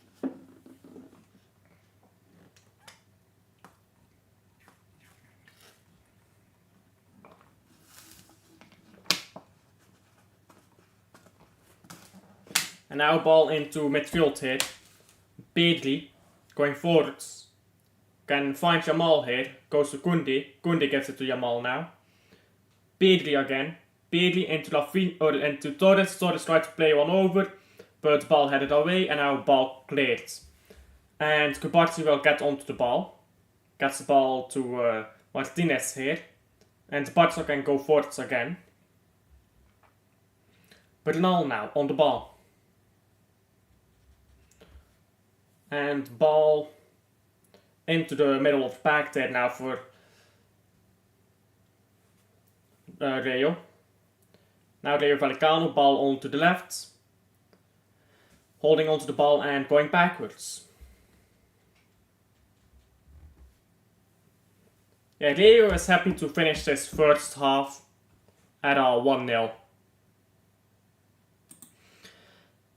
And now ball into midfield here. Pedri going forwards. Can find Yamal here. Goes to Koundé. Koundé gives it to Yamal now. Pedri again. Pedri into Torres. Torres tried to play one over, but ball headed away, and now ball cleared. And Kubarsi will get onto the ball. Gets the ball to Martinez here. And Barca can go forwards again. Bernal now on the ball. And ball into the middle of the pack there now for Rayo. Now Rayo Vallecano, ball on to the left. Holding onto the ball and going backwards. Yeah, Rayo is happy to finish this first half at a 1-0.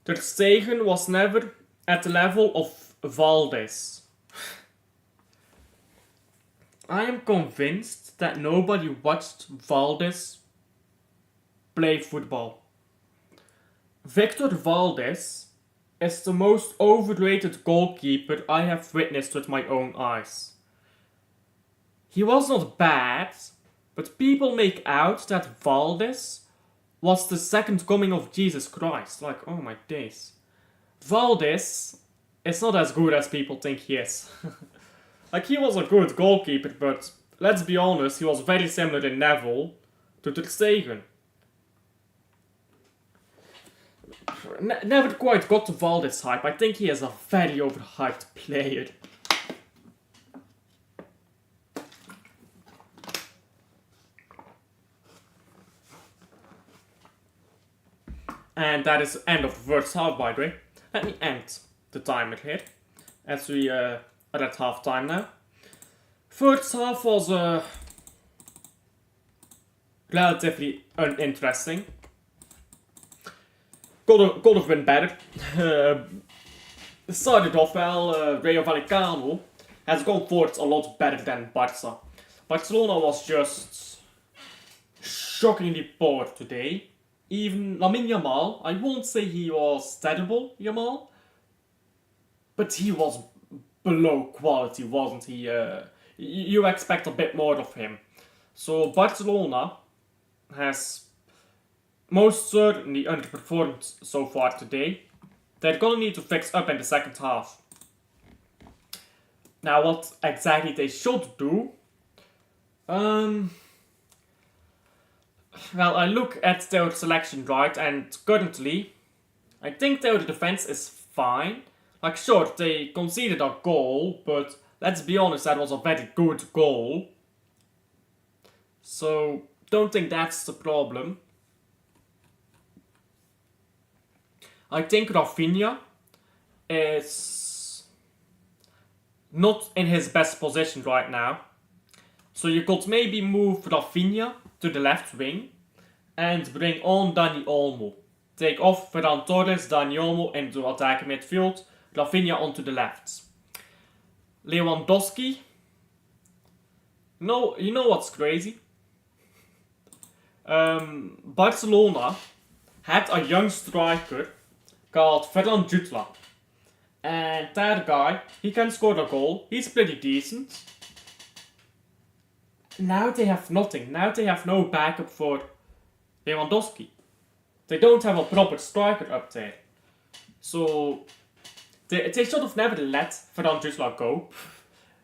Ter Stegen was never at the level of Valdez. I am convinced that nobody watched Valdez play football. Victor Valdez is the most overrated goalkeeper I have witnessed with my own eyes. he was not bad, but people make out that Valdez was the second coming of Jesus Christ. Like, oh my days. Valdez is not as good as people think he is. Like, he was a good goalkeeper, but let's be honest, he was very similar in Neville to Ter Stegen. Never quite got to Valdez hype. I think he is a very overhyped player. And that is the end of the first half, by the way. Let me end the timer here, as we are at half time now. First half was relatively uninteresting. Could have been better. Started off well. Rayo Vallecano has gone forward a lot better than Barca. Barcelona was just shockingly poor today. Even Lamine Yamal, I won't say he was terrible, Yamal, but he was below quality, wasn't he? You expect a bit more of him. So Barcelona has most certainly underperformed so far today. They're gonna need to fix up in the second half. Now, what exactly they should do? Well, I look at their selection, right, and currently, I think their defense is fine. Like, sure, they conceded a goal, but let's be honest, that was a very good goal. So, don't think that's the problem. I think Rafinha is not in his best position right now. So you could maybe move Rafinha to the left wing and bring on Dani Olmo. Take off Ferran Torres, Dani Olmo into attacking midfield, Rafinha onto the left. Lewandowski. No, you know what's crazy? Barcelona had a young striker called Ferran Jutla. And that guy, he can score a goal. He's pretty decent. Now they have nothing. Now they have no backup for Lewandowski. They don't have a proper striker up there. So they should have never let Ferran Jutla go.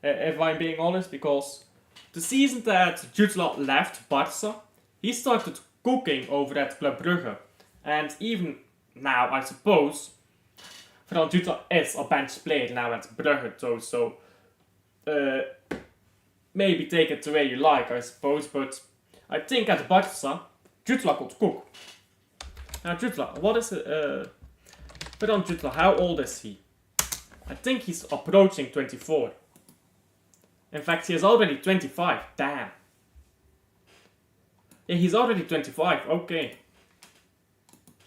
If I'm being honest, because the season that Jutla left Barca, he started cooking over at Club Brugge. And even now, I suppose, Ferran Jutla is a bench player now at Brugge, so maybe take it the way you like, I suppose, but I think at Barca, Jutla could cook. Now, Jutla, what is it? Ferran Jutla, how old is he? I think he's approaching 24. In fact, he is already 25. Damn. Yeah, he's already 25. Okay.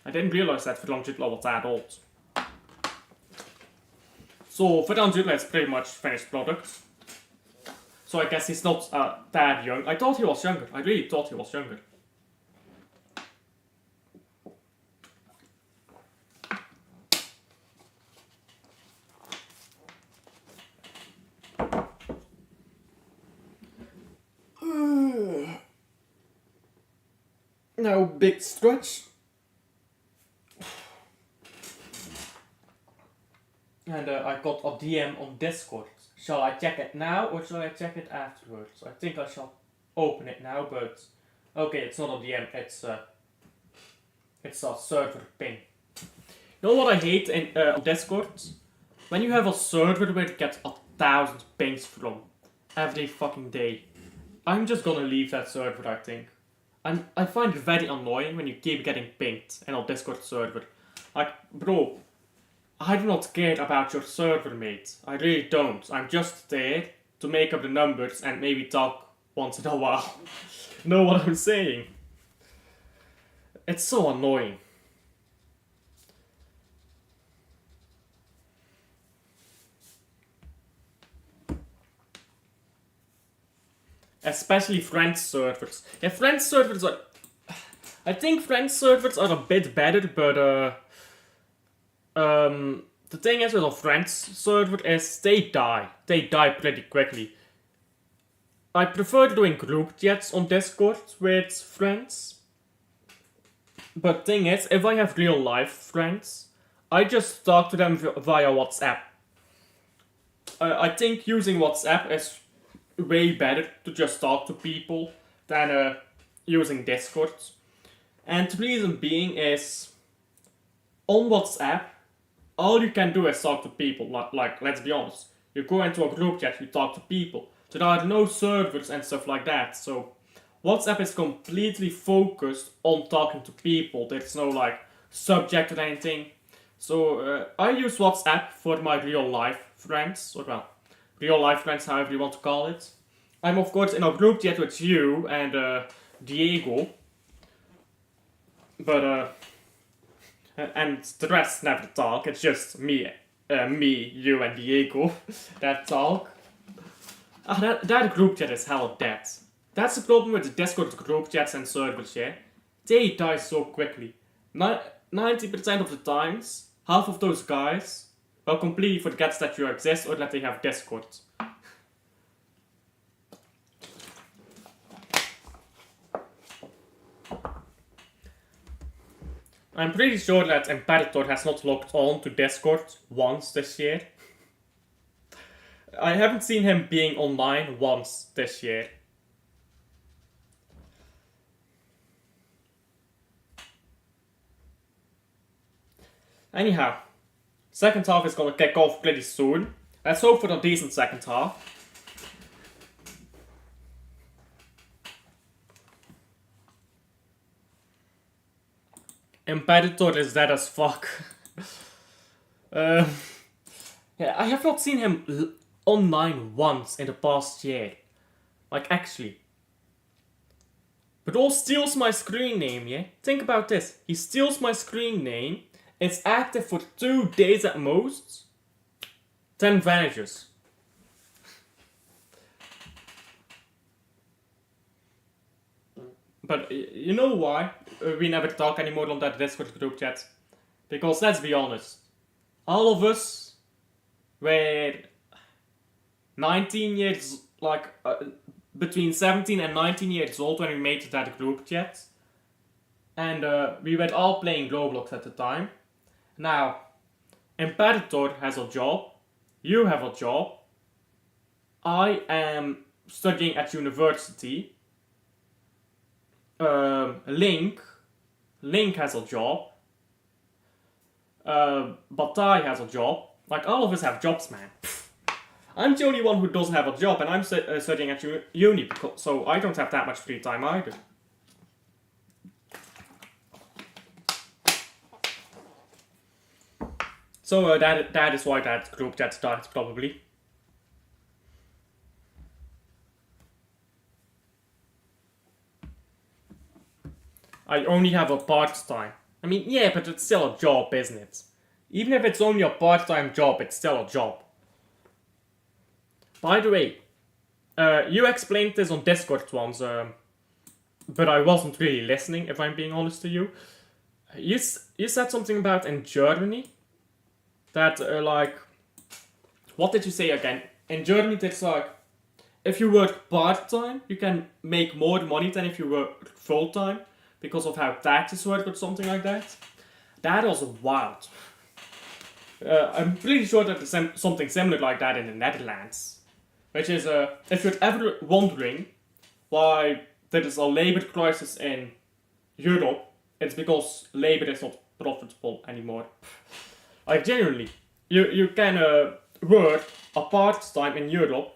I didn't realize that Ferran Jutla was that old. So, Ferran Jutla is pretty much finished product. So I guess he's not that young. I thought he was younger. I really thought he was younger. Now, big stretch. And I got a DM on Discord. Shall I check it now or shall I check it afterwards? I think I shall open it now, but okay, it's not a DM, it's a server ping. You know what I hate in Discord? When you have a server where you get 1,000 pings from every fucking day. I'm just gonna leave that server, I think. I find it very annoying when you keep getting pinged in a Discord server. Like, bro, I do not care about your server, mate. I really don't. I'm just there to make up the numbers and maybe talk once in a while. Know what I'm saying? It's so annoying. Especially French servers. Yeah, French servers are... I think French servers are a bit better, but the thing is with a French server is they die. They die pretty quickly. I prefer doing group chats on Discord with friends. But thing is, if I have real life friends, I just talk to them via WhatsApp. I think using WhatsApp is way better to just talk to people than using Discord. And the reason being is, on WhatsApp, all you can do is talk to people. Like, let's be honest. You go into a group chat, you talk to people. There are no servers and stuff like that, so WhatsApp is completely focused on talking to people. There's no like subject or anything. So I use WhatsApp for my real life friends, or well, real life friends, however you want to call it. I'm of course in a group chat with you and Diego, but and the rest never talk. It's just me, you, and Diego that talk. That group chat is hell dead. That's the problem with the Discord group chats and servers, yeah? They die so quickly. 90% of the times, half of those guys will completely forget that you exist or that they have Discord. I'm pretty sure that Imperator has not logged on to Discord once this year. I haven't seen him being online once this year. Anyhow, second half is gonna kick off pretty soon. Let's hope for a decent second half. Imperator is dead as fuck. Yeah, I have not seen him online once in the past year. Like, actually. But all steals my screen name, yeah? Think about this. He steals my screen name, it's active for 2 days at most, then vanishes. But you know why we never talk anymore on that Discord group chat? Because let's be honest, all of us were 19 years, between 17 and 19 years old when we made that group chat. And we were all playing Roblox at the time. Now, Imperator has a job, you have a job, I am studying at university, Link has a job, Batai has a job. Like, all of us have jobs, man. I'm the only one who doesn't have a job, and I'm studying at uni, so I don't have that much free time either. So that is why that group chat starts, probably. I only have a part-time. I mean, yeah, but it's still a job, isn't it? Even if it's only a part-time job, it's still a job. By the way, you explained this on Discord once, but I wasn't really listening, if I'm being honest to you. You said something about in Germany that, what did you say again? In Germany, it's like, if you work part-time, you can make more money than if you work full-time because of how taxes work or something like that. That was wild. I'm pretty sure that there's something similar like that in the Netherlands. Which is, if you're ever wondering why there is a labor crisis in Europe, it's because labor is not profitable anymore. Like, genuinely, you can work a part-time in Europe,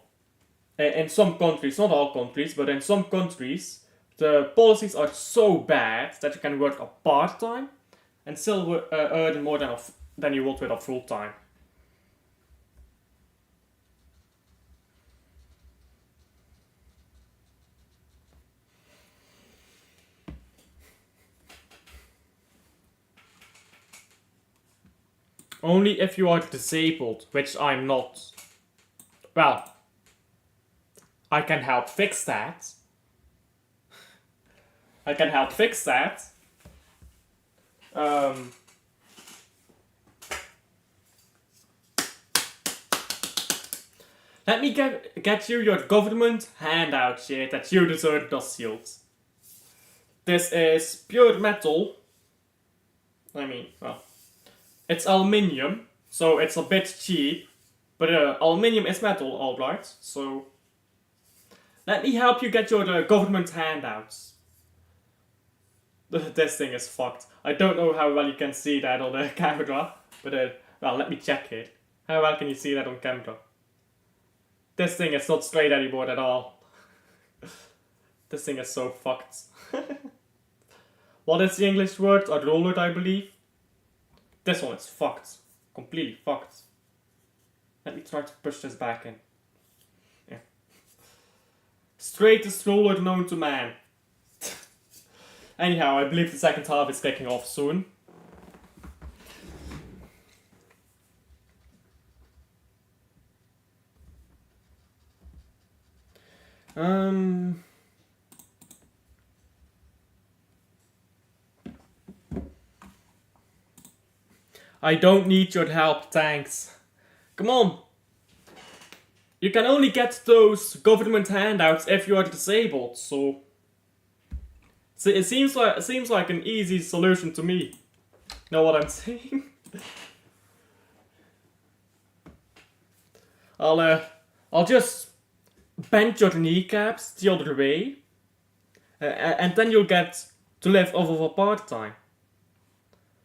in some countries, not all countries, but in some countries, the policies are so bad that you can work a part-time and still earn more than you would with a full-time. Only if you are disabled, which I'm not. Well, I can help fix that. I can help fix that. Let me get you your government handout shit that you deserve those shields. This is pure metal. I mean, well, it's aluminium, so it's a bit cheap. But aluminium is metal, alright, so... Let me help you get your government handouts. This thing is fucked. I don't know how well you can see that on the camera, but well, let me check it. How well can you see that on camera? This thing is not straight anymore at all. This thing is so fucked. What is the English word? A roller, I believe. This one is fucked. Completely fucked. Let me try to push this back in. Yeah. Straightest roller known to man. Anyhow, I believe the second half is kicking off soon. I don't need your help, thanks. Come on. You can only get those government handouts if you are disabled, so it seems like an easy solution to me. Know what I'm saying? I'll just bend your kneecaps the other way, and then you'll get to live off of a part-time.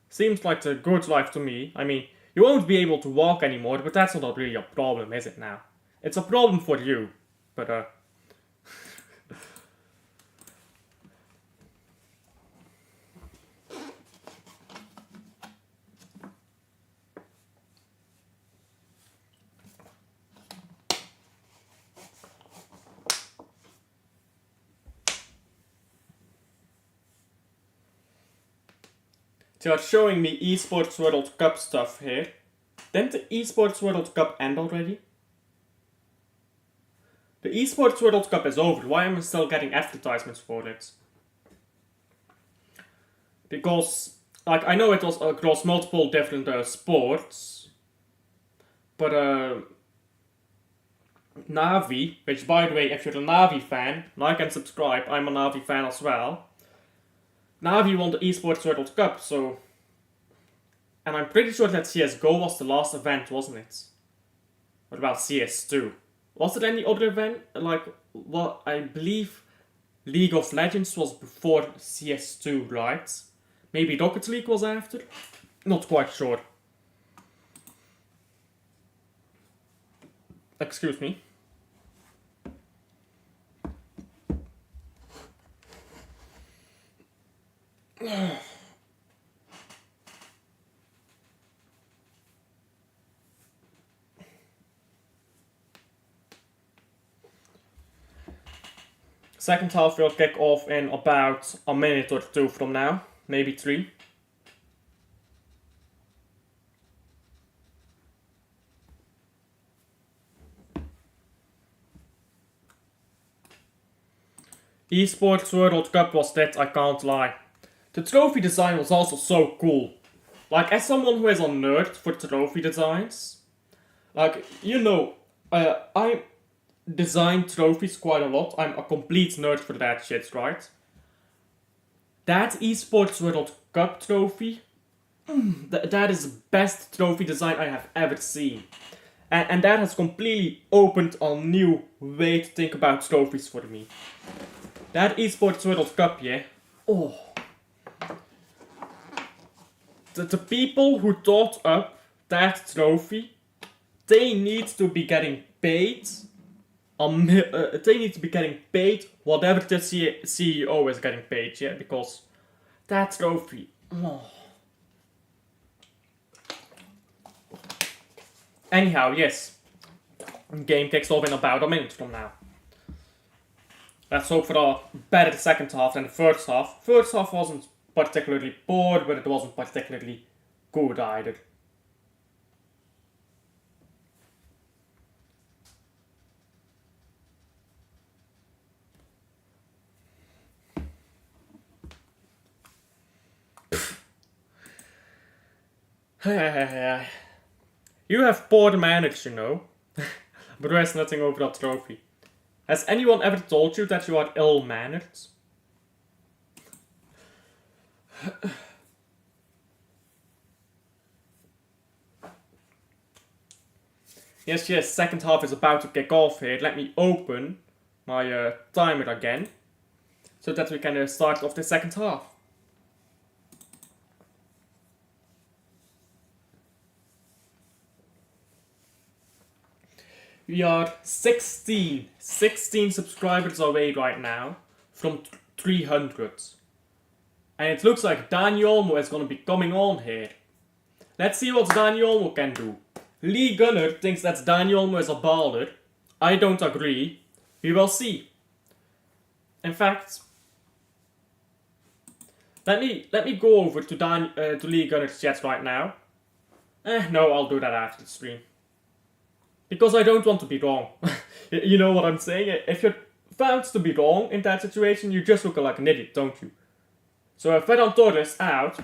Seems like a good life to me. I mean, you won't be able to walk anymore, but that's not really a problem, is it now? It's a problem for you, but they are showing me Esports World Cup stuff here. Didn't the Esports World Cup end already? The Esports World Cup is over. Why am I still getting advertisements for it? Because, like, I know it was across multiple different sports, but Navi, which by the way, if you're a Navi fan, like and subscribe, I'm a Navi fan as well. Navi won the Esports World Cup, so... And I'm pretty sure that CSGO was the last event, wasn't it? What about CS2? Was there any other event? Like, well, I believe League of Legends was before CS2, right? Maybe Rocket League was after? Not quite sure. Excuse me. Second half will kick off in about a minute or two from now, maybe 3. Esports World Cup was that, I can't lie. The trophy design was also so cool. Like, as someone who is a nerd for trophy designs, like, you know, I design trophies quite a lot. I'm a complete nerd for that shit, right? That Esports World Cup trophy, that is the best trophy design I have ever seen. And that has completely opened a new way to think about trophies for me. That Esports World Cup, yeah. Oh. The people who thought up that trophy, they need to be getting paid. They need to be getting paid whatever the CEO is getting paid, yeah, because that trophy. Oh. Anyhow, yes. Game kicks off in about a minute from now. Let's hope for a better second half than the first half. First half wasn't particularly poor, but it wasn't particularly good either. You have poor manners, you know. but there's nothing over that trophy. Has anyone ever told you that you are ill-mannered? Yes, second half is about to kick off here. Let me open my timer again, so that we can start off the second half. We are 16 subscribers away right now from 300. And it looks like Dani Olmo is going to be coming on here. Let's see what Dani Olmo can do. Lee Gunner thinks that Dani Olmo is a baller. I don't agree. We will see. In fact, let me go over to Lee Gunner's chat right now. No, I'll do that after the stream. Because I don't want to be wrong. You know what I'm saying? If you're found to be wrong in that situation, you just look like an idiot, don't you? So Ferran Torres out.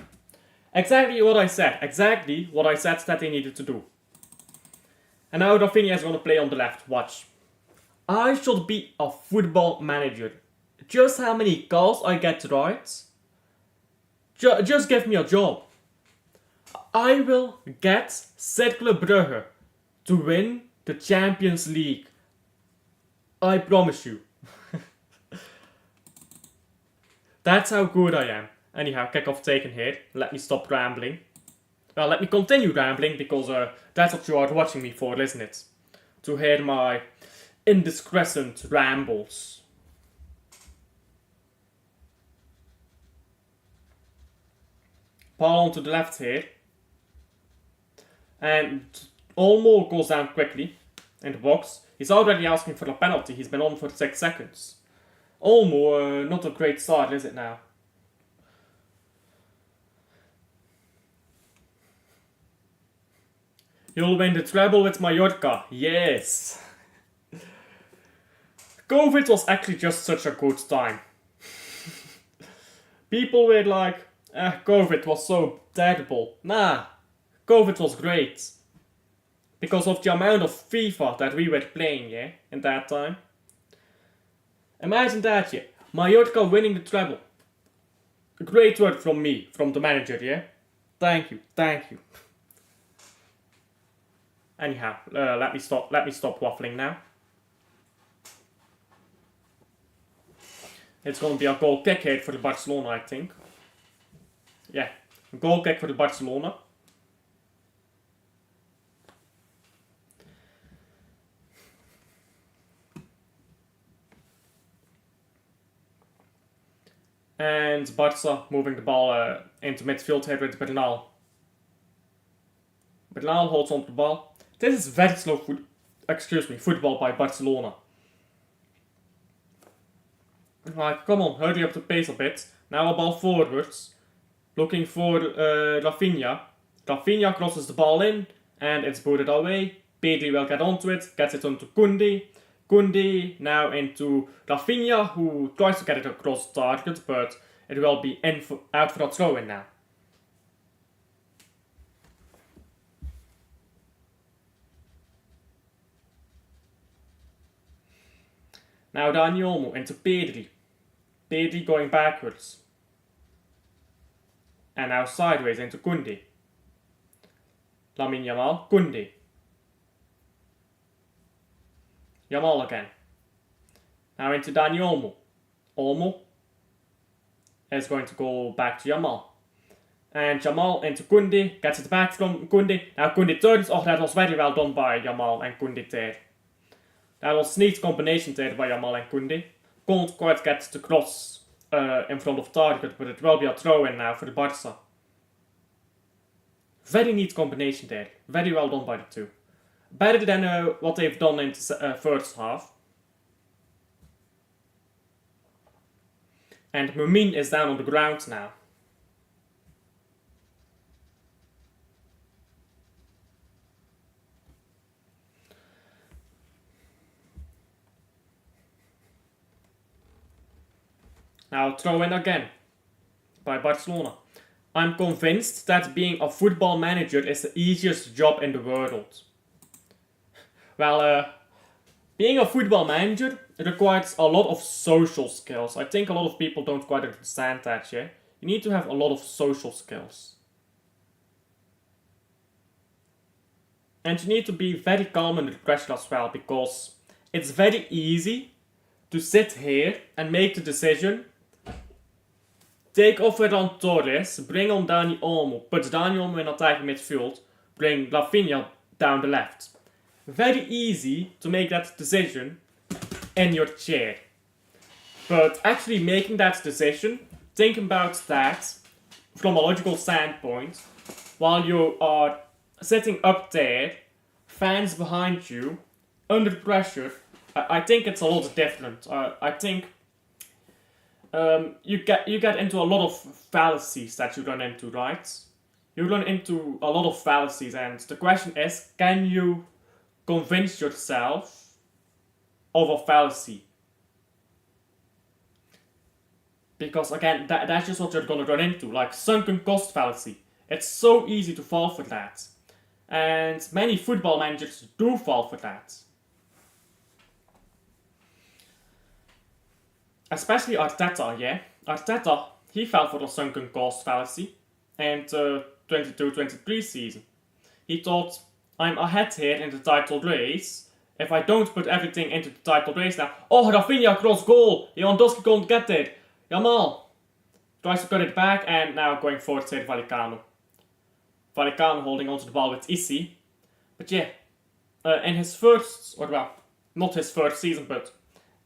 Exactly what I said that he needed to do. And now Rafinha is going to play on the left. Watch. I should be a football manager. Just how many calls I get right? Just give me a job. I will get Cercle Brugge to win the Champions League. I promise you. That's how good I am. Anyhow, kickoff taken here. Let me stop rambling. Well, let me continue rambling because that's what you are watching me for, isn't it? To hear my indiscreet rambles. Ball on to the left here. And Olmo goes down quickly in the box. He's already asking for a penalty. He's been on for 6 seconds. Olmo, not a great start, is it now? You'll win the treble with Mallorca. Yes. COVID was actually just such a good time. People were like, COVID was so terrible. Nah, COVID was great. Because of the amount of FIFA that we were playing, yeah, in that time. Imagine that, yeah. Mallorca winning the treble. A great word from me, from the manager, yeah. Thank you. Anyhow, let me stop waffling now. It's going to be a goal kick here for the Barcelona, I think. Yeah, a goal kick for the Barcelona. And Barca moving the ball into midfield here with Bernal. Bernal holds on to the ball. This is very slow football by Barcelona. Like, come on, hurry up the pace a bit. Now a ball forwards. Looking for Rafinha. Rafinha crosses the ball in. And it's booted away. Pedri will get onto it. Gets it onto Koundé. Koundé now into Rafinha, who tries to get it across the target, but it will be out for a throw-in now. Now Dani Olmo into Pedri. Pedri going backwards. And now sideways into Koundé. Lamine Yamal, Koundé. Yamal again. Now into Dani Olmo. Olmo is going to go back to Yamal. And Yamal into Koundé. Gets it back from Koundé. Now Koundé turns. Oh, that was very well done by Yamal and Koundé there. That was a neat combination there by Yamal and Koundé. Can't quite get the cross in front of target, but it will be a throw-in now for the Barca. Very neat combination there. Very well done by the two. Better than what they've done in the first half. And Mumin is down on the ground now. Now throw in again by Barcelona. I'm convinced that being a football manager is the easiest job in the world. Well, Being a football manager requires a lot of social skills. I think a lot of people don't quite understand that yet. You need to have a lot of social skills. And you need to be very calm under pressure as well, because it's very easy to sit here and make the decision, take off Ferran Torres, bring on Dani Olmo, put Dani Olmo in attacking midfield, bring Rafinha down the left. Very easy to make that decision in your chair. But actually making that decision, thinking about that from a logical standpoint, while you are sitting up there, fans behind you, under pressure, I think it's a lot different. I think you get into a lot of fallacies that you run into, right? You run into a lot of fallacies, and the question is, can you convince yourself of a fallacy? Because again, that's just what you're gonna run into, like sunken cost fallacy. It's so easy to fall for that. And many football managers do fall for that. Especially Arteta, yeah? Arteta, he fell for the sunken cost fallacy in the 22-23 season. He thought, I'm ahead here in the title race. If I don't put everything into the title race now, oh, Rafinha cross goal, Lewandowski can't get it. Jamal tries to cut it back, and now going forward to Vallecano. Vallecano holding onto the ball with Issy. But yeah, in his first, or well, not his first season, but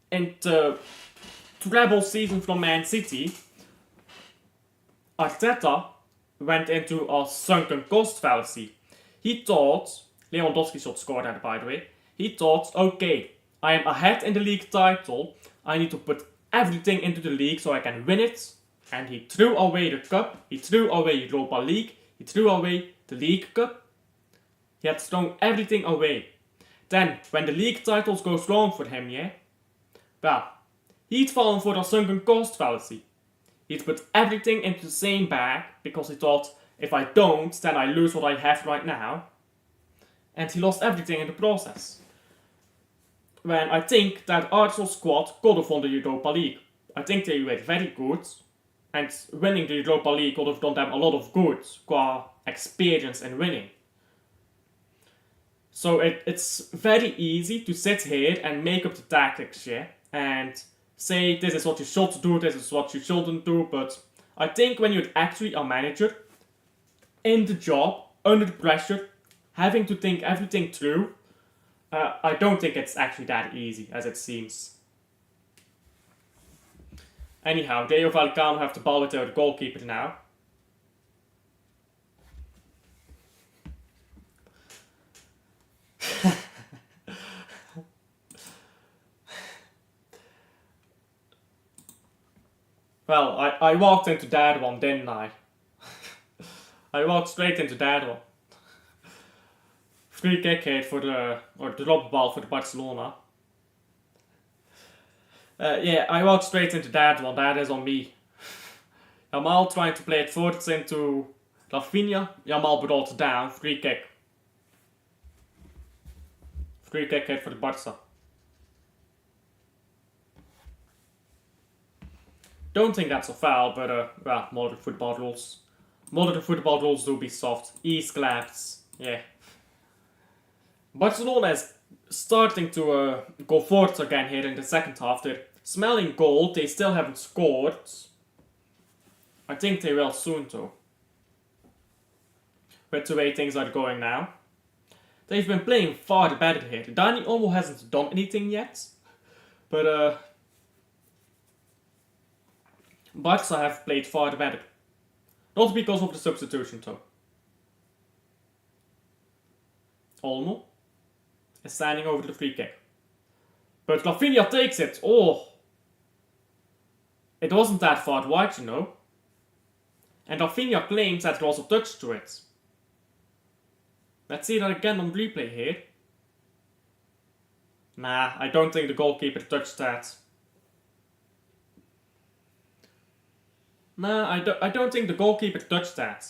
in the treble season from Man City, Arteta went into a sunken cost fallacy. He thought, Lewandowski should score that by the way, he thought, okay, I am ahead in the league title, I need to put everything into the league so I can win it, and he threw away the cup, he threw away Europa League, he threw away the League Cup, he had thrown everything away. Then, when the league titles goes wrong for him, yeah, well, he'd fallen for the sunken cost fallacy. He'd put everything into the same bag, because he thought, if I don't, then I lose what I have right now. And he lost everything in the process. When I think that Arsenal squad could have won the Europa League. I think they were very good. And winning the Europa League could have done them a lot of good, qua experience in winning. So it's very easy to sit here and make up the tactics, yeah? And say this is what you should do, this is what you shouldn't do, but I think when you're actually a manager, in the job, under pressure, having to think everything through, I don't think it's actually that easy as it seems. Anyhow, Rayo Vallecano have the ball with the goalkeeper now. Well, I walked into that one, didn't I? I walked straight into that one. Free kick here for the, or drop ball for the Barcelona. Yeah, I walked straight into that one, that is on me. Jamal trying to play it forwards into Rafinha, Jamal brought it down, free kick. Free kick here for the Barca. Don't think that's a foul, but well, modern football rules. Modern football rules do be soft. E-claps, yeah. Barcelona is starting to go forward again here in the second half. They're smelling gold, they still haven't scored. I think they will soon though. With the way things are going now. They've been playing far better here. Dani Olmo hasn't done anything yet. But Barca have played far better. Not because of the substitution though. Olmo is standing over the free kick. But Rafinha takes it. Oh! It wasn't that far wide, you know. And Rafinha claims that there was a touch to it. Let's see that again on replay here. Nah, I don't think the goalkeeper touched that. Nah, I don't think the goalkeeper touched that.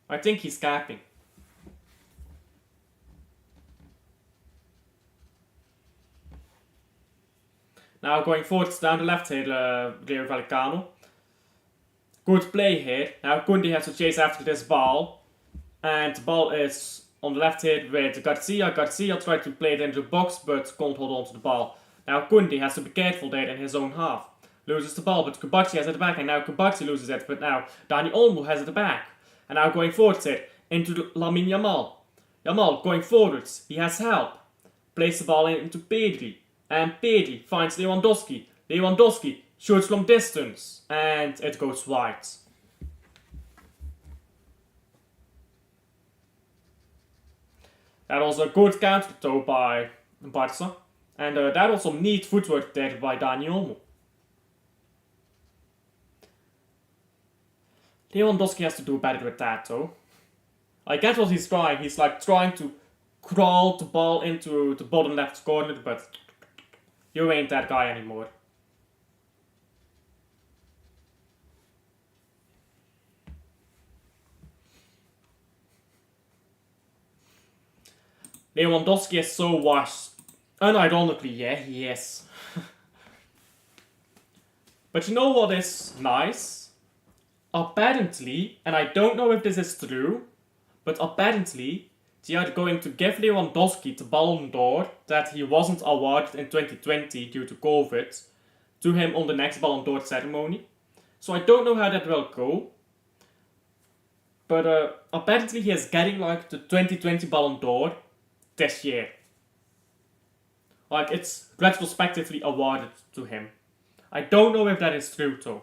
I think he's capping. Now going forwards down the left here, Rayo Vallecano. Good play here. Now Koundé has to chase after this ball. And the ball is on the left here with Garcia. Garcia tried to play it into the box but can't hold on to the ball. Now Koundé has to be careful there in his own half. Loses the ball, but Kubachi has it back, and now Kubachi loses it, but now Dani Olmo has it back. And now going forwards here, into Lamine Yamal. Yamal going forwards, he has help. Plays the ball into Pedri, and Pedri finds Lewandowski. Lewandowski shoots from distance, and it goes wide. That was a good counter though by Barca, and that was some neat footwork there by Dani Olmo. Lewandowski has to do better with that though. I get what he's trying. He's like trying to crawl the ball into the bottom left corner, but you ain't that guy anymore. Lewandowski is so washed. Unironically, yeah, he is. But you know what is nice? Apparently, and I don't know if this is true, but apparently they are going to give Lewandowski the Ballon d'Or that he wasn't awarded in 2020 due to COVID to him on the next Ballon d'Or ceremony. So I don't know how that will go. But apparently he is getting like the 2020 Ballon d'Or this year. Like it's retrospectively awarded to him. I don't know if that is true though.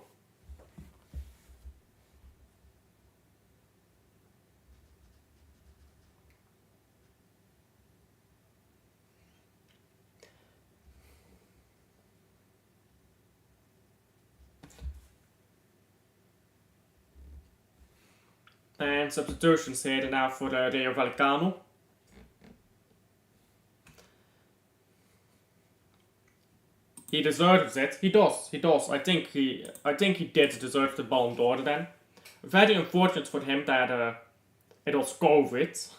And substitutions here now for Rayo Vallecano. He deserves it. He does. I think he did deserve the Ballon d'Or then. Very unfortunate for him that it was COVID.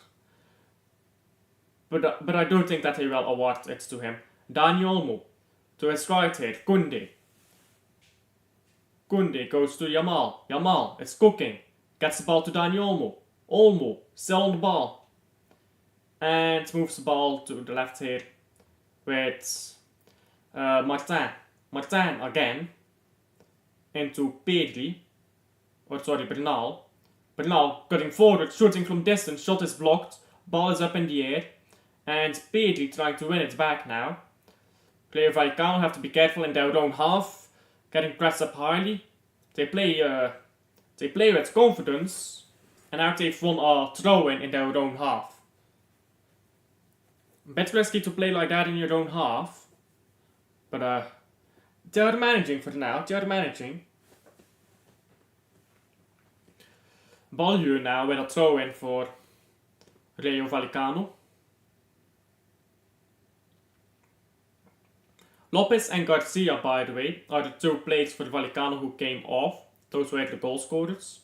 But I do think that he will award it to him. Dani Olmo to his right here. Koundé. Koundé goes to Yamal. Yamal is cooking. Gets the ball to Dani Olmo. Olmo still on the ball. And moves the ball to the left here with Martin. Martin again. Into Pedri. Bernal. Bernal cutting forward, shooting from distance. Shot is blocked. Ball is up in the air. And Pedri trying to win it back now. Player Vallecano have to be careful in their own half. Getting pressed up highly. They play with confidence, and now they've won a throw-in in their own half. A bit risky to play like that in your own half, but they are managing for now. They are managing. Ball here now with a throw-in for Rayo Vallecano. Lopez and Garcia, by the way, are the two players for Vallecano who came off. Those were the goal scorers.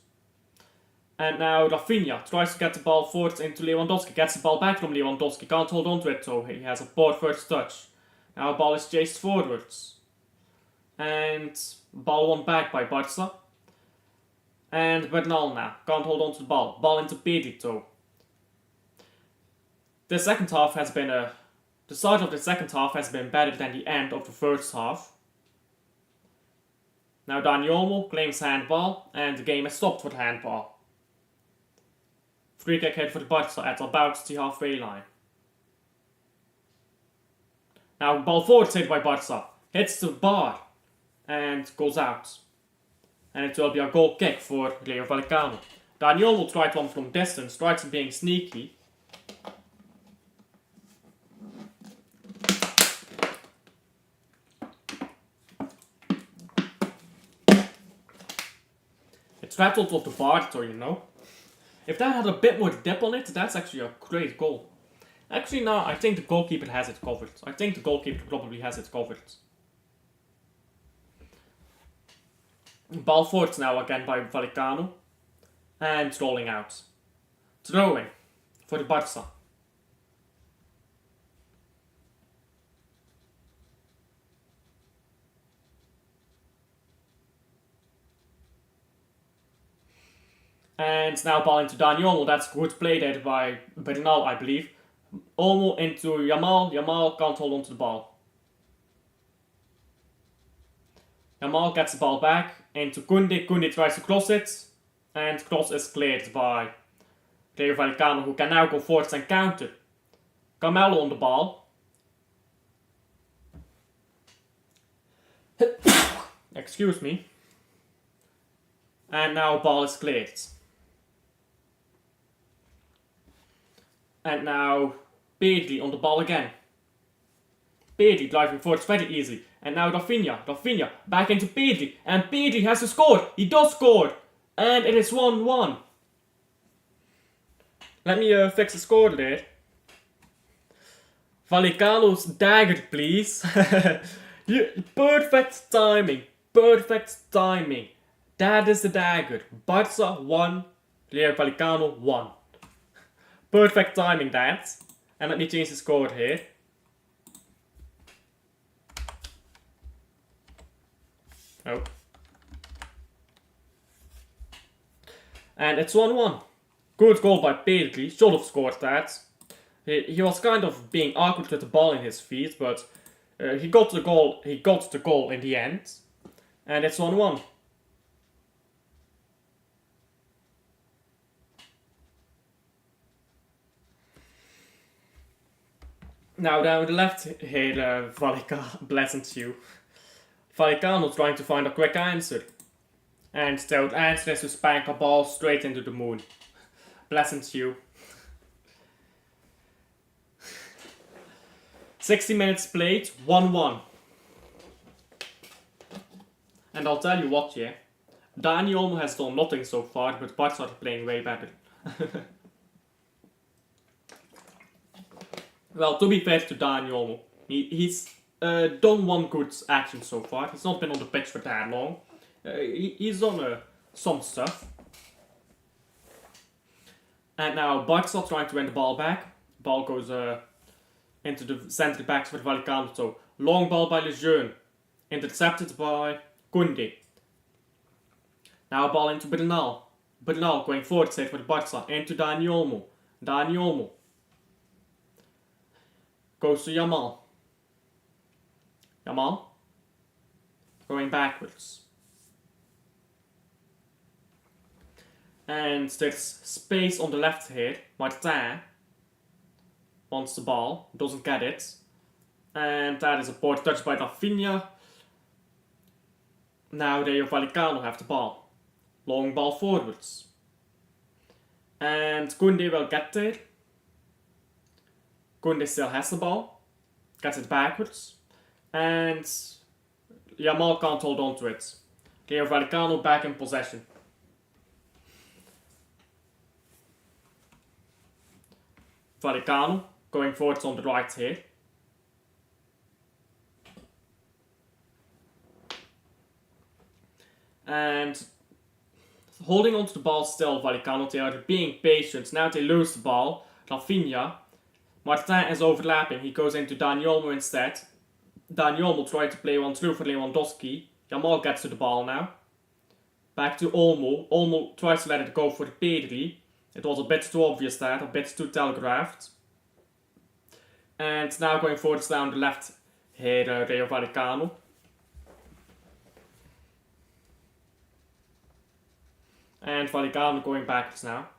And now Rafinha tries to get the ball forward into Lewandowski. Gets the ball back from Lewandowski. Can't hold on to it though. He has a poor first touch. Now the ball is chased forwards. And ball won back by Barca. And Bernal now. Can't hold on to the ball. Ball into Pedri though. The second half has been the start of the second half has been better than the end of the first half. Now Dani Olmo claims handball, and the game is stopped for the handball. Free kick hit for the Barca at about the halfway line. Now ball forward hit by Barca. Hits the bar and goes out. And it will be a goal kick for Rayo Vallecano. Dani Olmo tried one from distance, tries being sneaky. It's rattled off the bar, so you know. If that had a bit more dip on it, that's actually a great goal. Actually, no, I think the goalkeeper has it covered. I think the goalkeeper probably has it covered. Ball forward now again by Vallecano. And rolling out. Throwing for the Barca. And now ball into Dani Olmo. That's good play there by Bernal, I believe. Olmo into Yamal. Yamal can't hold on to the ball. Yamal gets the ball back into Koundé. Koundé tries to cross it. And cross is cleared by Rayo Vallecano, who can now go forwards and counter. Carmelo on the ball. Excuse me. And now ball is cleared. And now Pedri on the ball again. Pedri driving forwards very easily. And now Rafinha. Rafinha back into Pedri. And Pedri has to score. He does score. And it is 1-1. Let me fix the score there. Vallecano's dagger, please. Perfect timing. Perfect timing. That is the dagger. Barca 1. Rayo Vallecano 1. Perfect timing, that. And let me change the score here. Oh. And it's 1-1. Good goal by Pedri. Should have scored that. He was kind of being awkward with the ball in his feet, but he got the goal. He got the goal in the end. And it's 1-1. Now down the left here, Vallecano, blessed you. Vallecano trying to find a quick answer. And the answer is to spank a ball straight into the moon. Blessed you. 60 minutes played, 1-1. And I'll tell you what, yeah. Dani Olmo has done nothing so far, but Barca are playing way better. Well, to be fair to Dani Olmo, he's done one good action so far. He's not been on the pitch for that long. He's done some stuff. And now Barca trying to win the ball back. Ball goes into the centre backs for Vallecano. So long ball by Lejeune. Intercepted by Koundé. Now ball into Bernal. Bernal going forward side for Barca. Into Dani Olmo. Dani Olmo. Goes to Yamal. Yamal. Going backwards. And there's space on the left here. Martin wants the ball. Doesn't get it. And that is a poor touch by Rafinha. Now Rayo Vallecano have the ball. Long ball forwards. And Koundé will get there. Koundé still has the ball. Gets it backwards. And Yamal can't hold on to it. Rayo Vallecano back in possession. Vallecano going forwards on the right here. And holding on to the ball still, Vallecano, they are being patient. Now they lose the ball. Rafinha. Martin is overlapping. He goes into Dani Olmo instead. Dani Olmo tried to play one through for Lewandowski. Yamal gets to the ball now. Back to Olmo. Olmo tries to let it go for Pedri. It was a bit too obvious that, a bit too telegraphed. And now going forwards down the left here, Rayo Vallecano. And Vallecano going backwards now.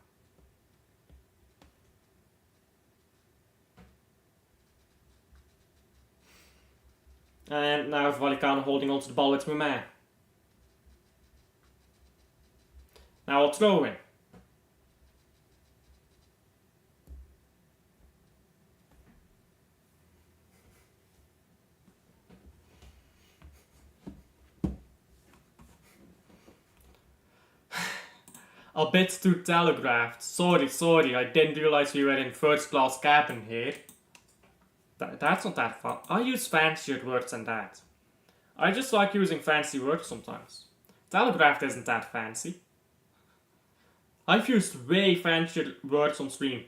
And now Vallecano holding on to the ball with Mumé. Now a throw in. A bit too telegraphed. Sorry, I didn't realize we were in first class cabin here. That's not that fun. I use fancier words than that. I just like using fancy words sometimes. Telegraphed isn't that fancy. I've used way fancier words on stream.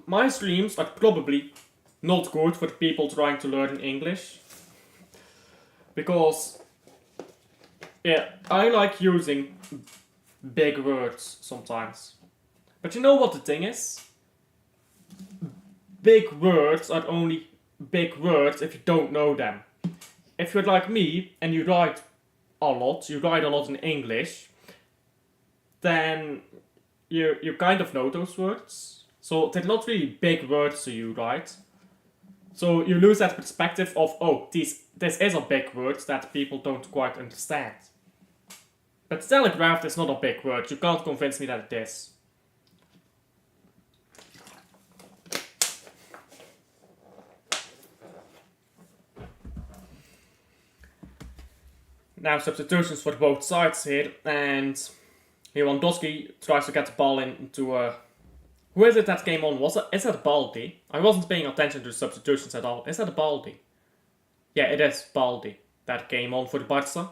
My streams are probably not good for people trying to learn English. Because Yeah, I like using big words sometimes. But you know what the thing is? Big words are only big words if you don't know them. If you're like me and you write a lot in English, then you kind of know those words. So they're not really big words to you, right? So you lose that perspective of, oh, this is a big word that people don't quite understand. But telegraph is not a big word. You can't convince me that it is. Now substitutions for both sides here, and Lewandowski tries to get the ball into who is it that came on? Is that Baldi? I wasn't paying attention to the substitutions at all. Is that Baldi? Yeah, it is Baldi that came on for the Barca.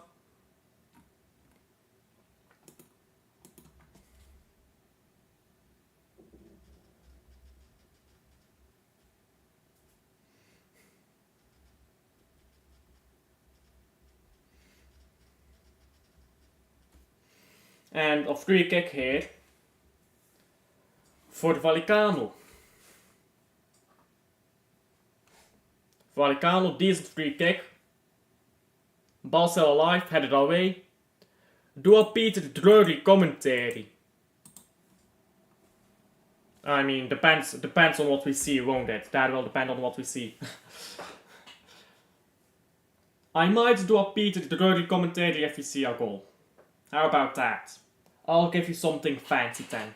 And a free kick here for Vallecano. Vallecano, decent free kick. Ball still alive, headed away. Doe Peter Drury commentary. I mean, depends on what we see, won't it? That will depend on what we see. I might do a Peter Drury commentary if we see a goal. How about that? I'll give you something fancy then.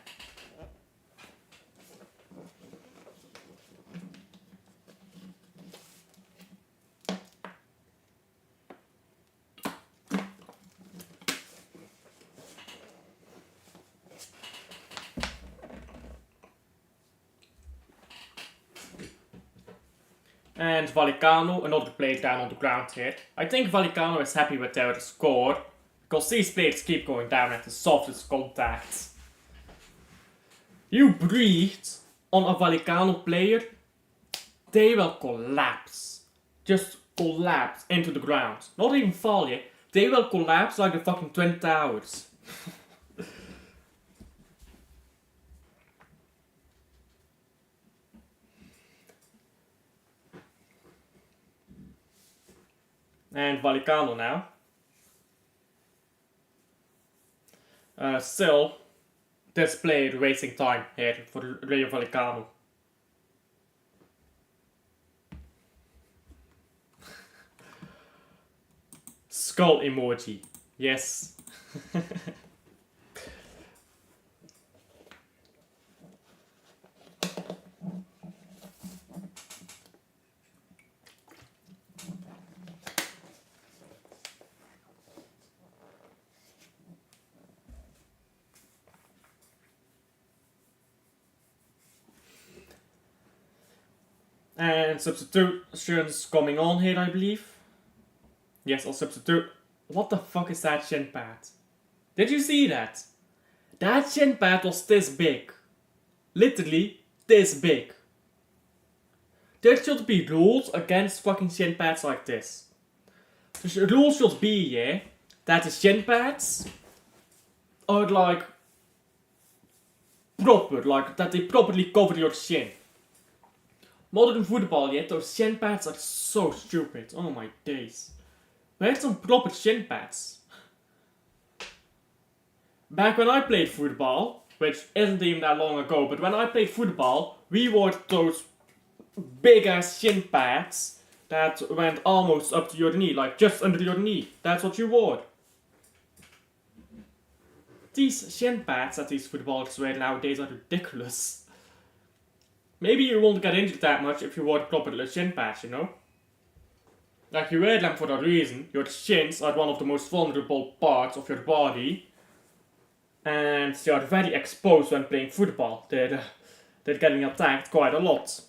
And Vallecano, another player down on the ground here. I think Vallecano is happy with their score, because these players keep going down at the softest contact. You breathe on a Vallecano player, they will collapse. Just collapse into the ground. Not even fall yet. They will collapse like the fucking Twin Towers. And Vallecano now. Still, this player wasting time here for Rayo Vallecano. Skull emoji. Yes. And substitutions coming on here, I believe. Yes, I'll substitute. What the fuck is that shin pad? Did you see that? That shin pad was this big. Literally, this big. There should be rules against fucking shin pads like this. The rule should be, yeah, that the shin pads are like proper, like that they properly cover your shin. Modern football, yet those shin pads are so stupid. Oh my days. Where's some proper shin pads? Back when I played football, which isn't even that long ago, but when I played football, we wore those big ass shin pads that went almost up to your knee, like just under your knee. That's what you wore. These shin pads that these footballers wear nowadays are ridiculous. Maybe you won't get injured that much if you wore proper shin pads, you know? Like, you wear them for a reason. Your shins are one of the most vulnerable parts of your body. And they are very exposed when playing football. They're getting attacked quite a lot.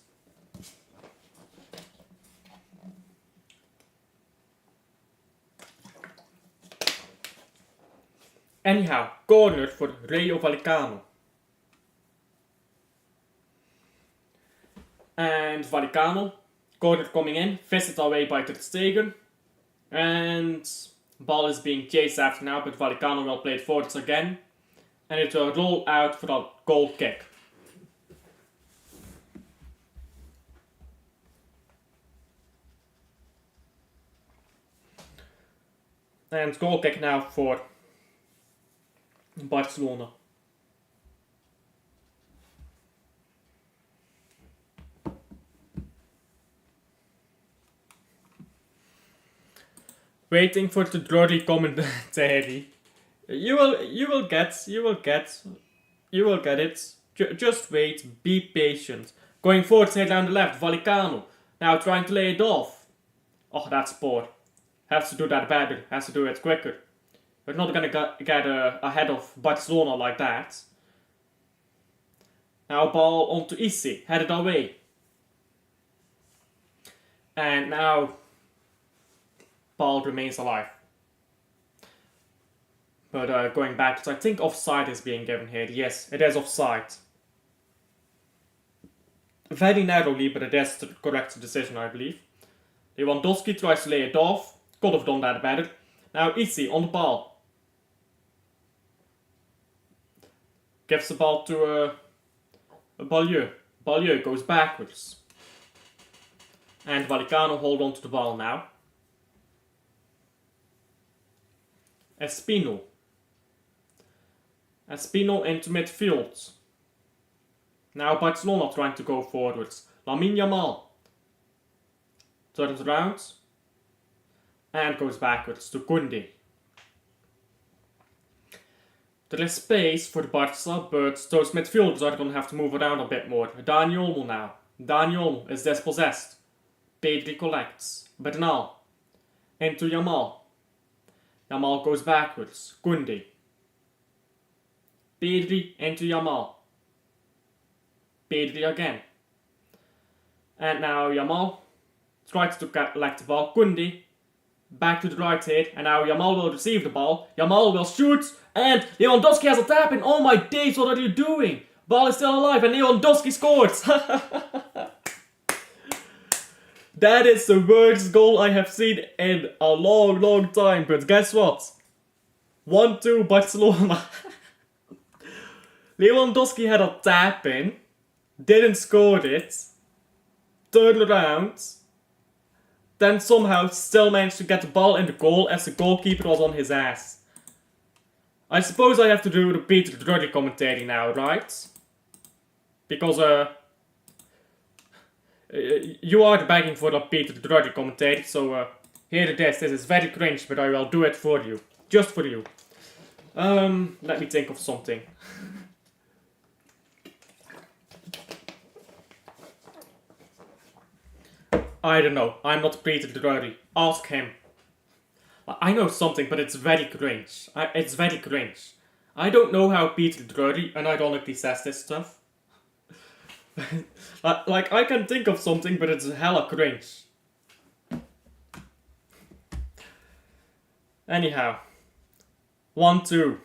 Anyhow, corner for Rayo Vallecano. And Vallecano, corner coming in, fisted away by Ter Stegen. And Ball is being chased after now, but Vallecano will play it forwards again. And it will roll out for a goal kick. And goal kick now for Barcelona. Waiting for the Drury commentary. You will get it. Just wait, be patient. Going forward, say down the left, Vallecano. Now trying to lay it off. Oh, that's poor. Has to do that better, has to do it quicker. We're not gonna get ahead of Barcelona like that. Now ball onto Isse, headed away. And now ball remains alive. But going back, I think offside is being given here. Yes, it is offside. Very narrowly, but it is the correct decision, I believe. Lewandowski tries to lay it off. Could have done that better. Now Isse on the ball. Gives the ball to Ballieu. Ballieu goes backwards. And Vallecano hold on to the ball now. Espino. Espino into midfield. Now Barcelona trying to go forwards. Lamine Yamal turns around and goes backwards to Koundé. There is space for Barca, but those midfielders are going to have to move around a bit more. Dani Olmo now. Dani Olmo is dispossessed. Pedri collects. Bernal into Yamal. Yamal goes backwards. Koundé. Pedri into Yamal. Pedri again. And now Yamal tries to collect the ball. Koundé back to the right here. And now Yamal will receive the ball. Yamal will shoot. And Lewandowski has a tap in. Oh my days, what are you doing? Ball is still alive and Lewandowski scores. That is the worst goal I have seen in a long time. But guess what? 1-2 Barcelona. Lewandowski had a tap in. Didn't score it. Turned around. Then somehow still managed to get the ball in the goal as the goalkeeper was on his ass. I suppose I have to do the Peter Drury commentary now, right? Because you are begging for the Peter Drury commentary, so here it is. This is very cringe, but I will do it for you. Just for you. Let me think of something. I don't know. I'm not Peter Drury. Ask him. I know something, but it's very cringe. It's very cringe. I don't know how Peter Drury unironically says this stuff. Like, I can think of something, but it's hella cringe. Anyhow. 1-2.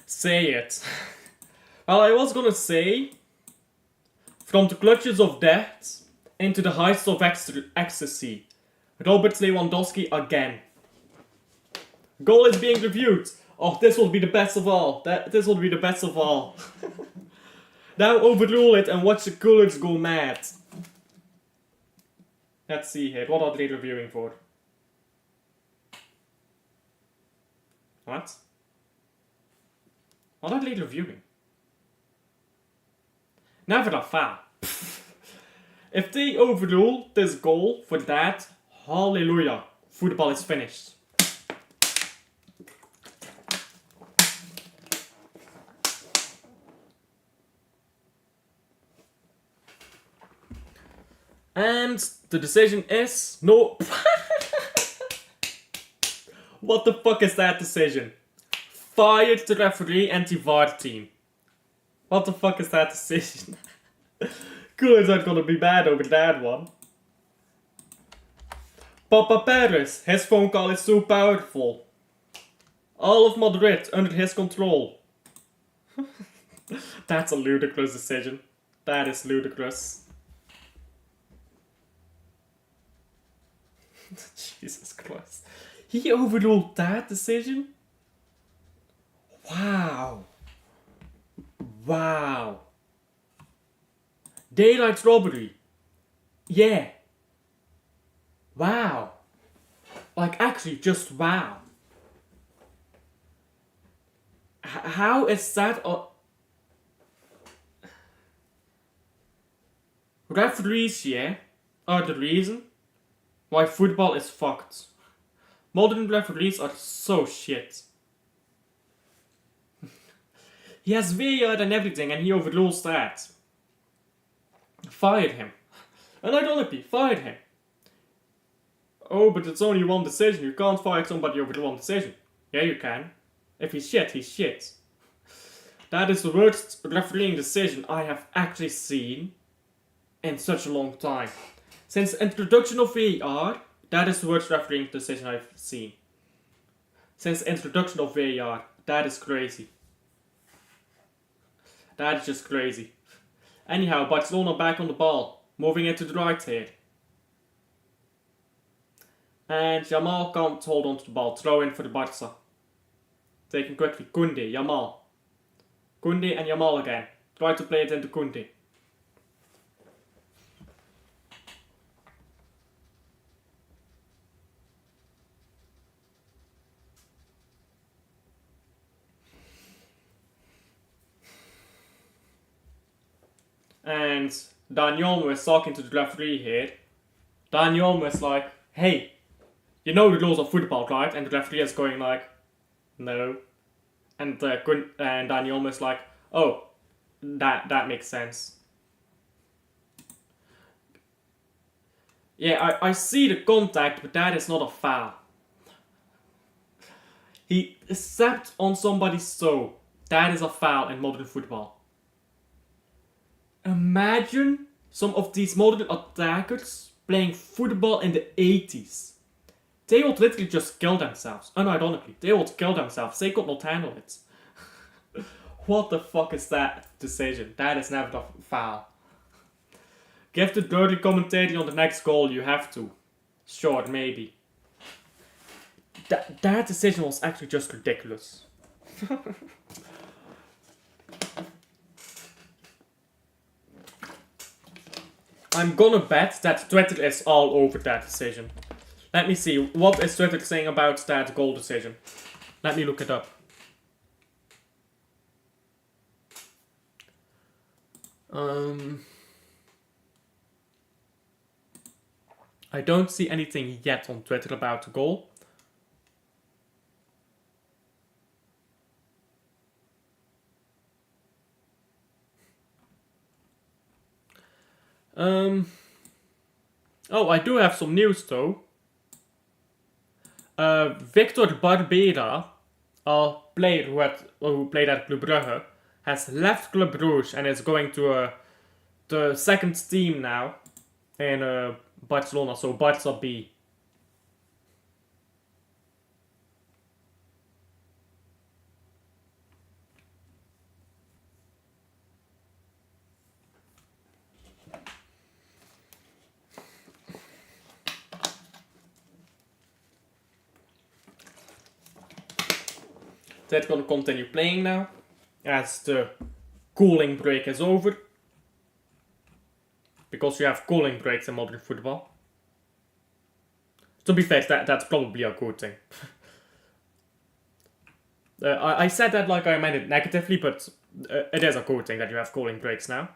Say it. Well, I was gonna say, from the clutches of death into the heights of ecstasy, Robert Lewandowski again. Goal is being reviewed. Oh, this will be the best of all. This will be the best of all. Now overrule it and watch the colours go mad. Let's see here. What are they reviewing for? What? What are they reviewing? Never a fan. If they overrule this goal for that, hallelujah, football is finished. And the decision is no. What the fuck is that decision? Fired the referee and the VAR team. What the fuck is that decision? Coolers are gonna be bad over that one. Papa Perez, his phone call is so powerful. All of Madrid under his control. That's a ludicrous decision. That is ludicrous. Jesus Christ. He overruled that decision? Wow. Wow. Daylight robbery. Yeah. Wow. Like, actually, just wow. How is that Referees, yeah, are the reason why football is fucked. Modern referees are so shit. He has VAR and everything and he overrules that. Fired him. Unironically, fired him. Oh, but it's only one decision. You can't fire somebody over one decision. Yeah, you can. If he's shit, he's shit. That is the worst refereeing decision I have actually seen in such a long time. Since the introduction of VAR, that is the worst refereeing decision I've seen. Since the introduction of VAR, that is crazy. That is just crazy. Anyhow, Barcelona back on the ball, moving into the right here. And Yamal can't hold on to the ball, throw in for the Barca. Taken quickly, Koundé, Yamal. Koundé and Yamal again. Try to play it into Koundé. And Daniel was talking to the referee here. Daniel was like, hey, you know the rules of football, right? And the referee is going like, no. And Daniel was like, oh, that makes sense. Yeah, I see the contact, but that is not a foul. He stepped on somebody's toe. That is a foul in modern football. Imagine some of these modern attackers playing football in the 80s. They would literally just kill themselves. Unironically, they would kill themselves. They could not handle it. What the fuck is that decision? That is never a foul. Give the dirty commentator on the next goal, you have to. Sure, maybe. That decision was actually just ridiculous. I'm gonna bet that Twitter is all over that decision. Let me see, what is Twitter saying about that goal decision? Let me look it up. I don't see anything yet on Twitter about the goal. Oh, I do have some news though. Victor Barbera, a player who played at Club Brugge, has left Club Brugge and is going to the second team now in Barcelona, so Barca B. They're gonna continue playing now, as the cooling break is over. Because you have cooling breaks in modern football. To be fair, that's probably a good thing. I said that like I meant it negatively, but it is a good thing that you have cooling breaks now.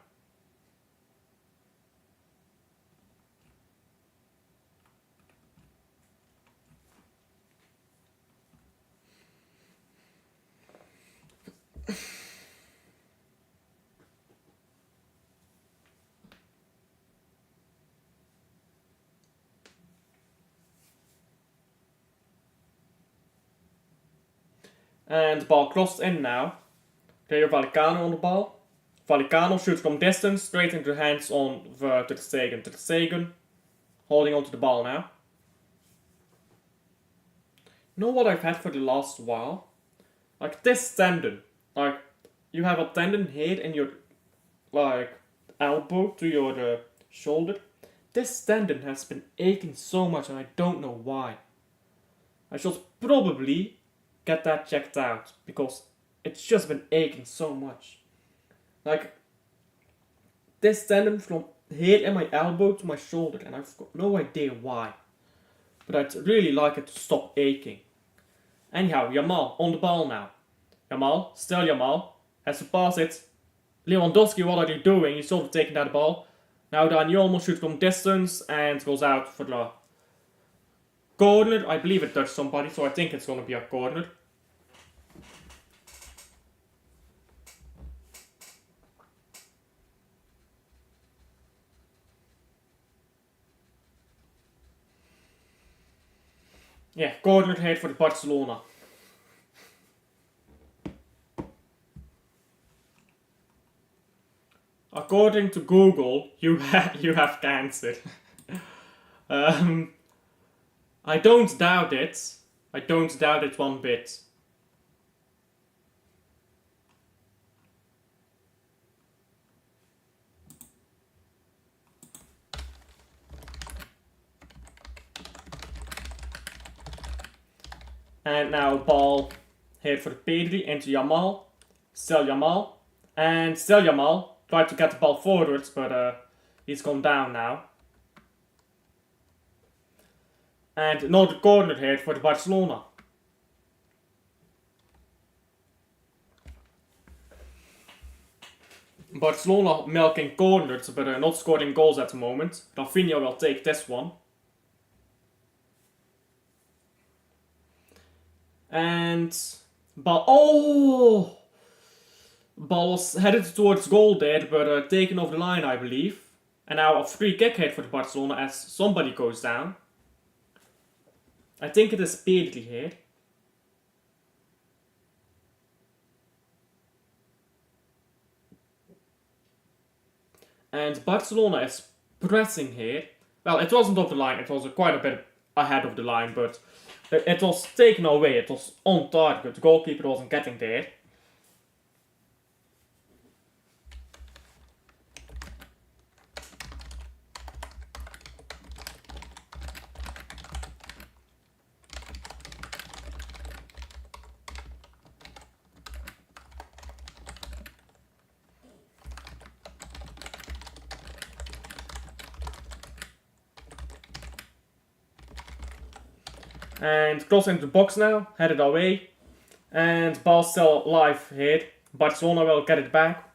And the ball crossed in now. Rayo Vallecano on the ball. Vallecano shoots from distance, straight into the hands on Ter Stegen. Ter Stegen holding onto the ball now. You know what I've had for the last while? Like this tendon. Like, you have a tendon here in your like elbow to your shoulder. This tendon has been aching so much and I don't know why. I should probably get that checked out because it's just been aching so much. Like this tendon from here in my elbow to my shoulder and I've got no idea why. But I'd really like it to stop aching. Anyhow, Yamal on the ball now. Yamal, still Yamal, has to pass it. Lewandowski, what are you doing? He's sort of taking that ball. Now Dani Olmo shoots from distance and goes out for the corner. I believe it touched somebody, so I think it's going to be a corner. Yeah, corner hit for the Barcelona. According to Google, you have cancer. I don't doubt it. I don't doubt it one bit. And now ball hit for Pedri into Yamal. Still Yamal. And still Yamal. Tried to get the ball forwards, but he's gone down now. And another corner hit for the Barcelona. Barcelona milking corners, but not scoring goals at the moment. Rafinha will take this one. And ball. Oh! Ball was headed towards goal there, but taken off the line, I believe. And now a free kick hit for the Barcelona as somebody goes down. I think it is Pedri here. And Barcelona is pressing here. Well, it wasn't off the line, it was quite a bit ahead of the line, but it was taken away, it was on target. The goalkeeper wasn't getting there. And cross into the box now, headed away. And ball still alive here. Barcelona will get it back.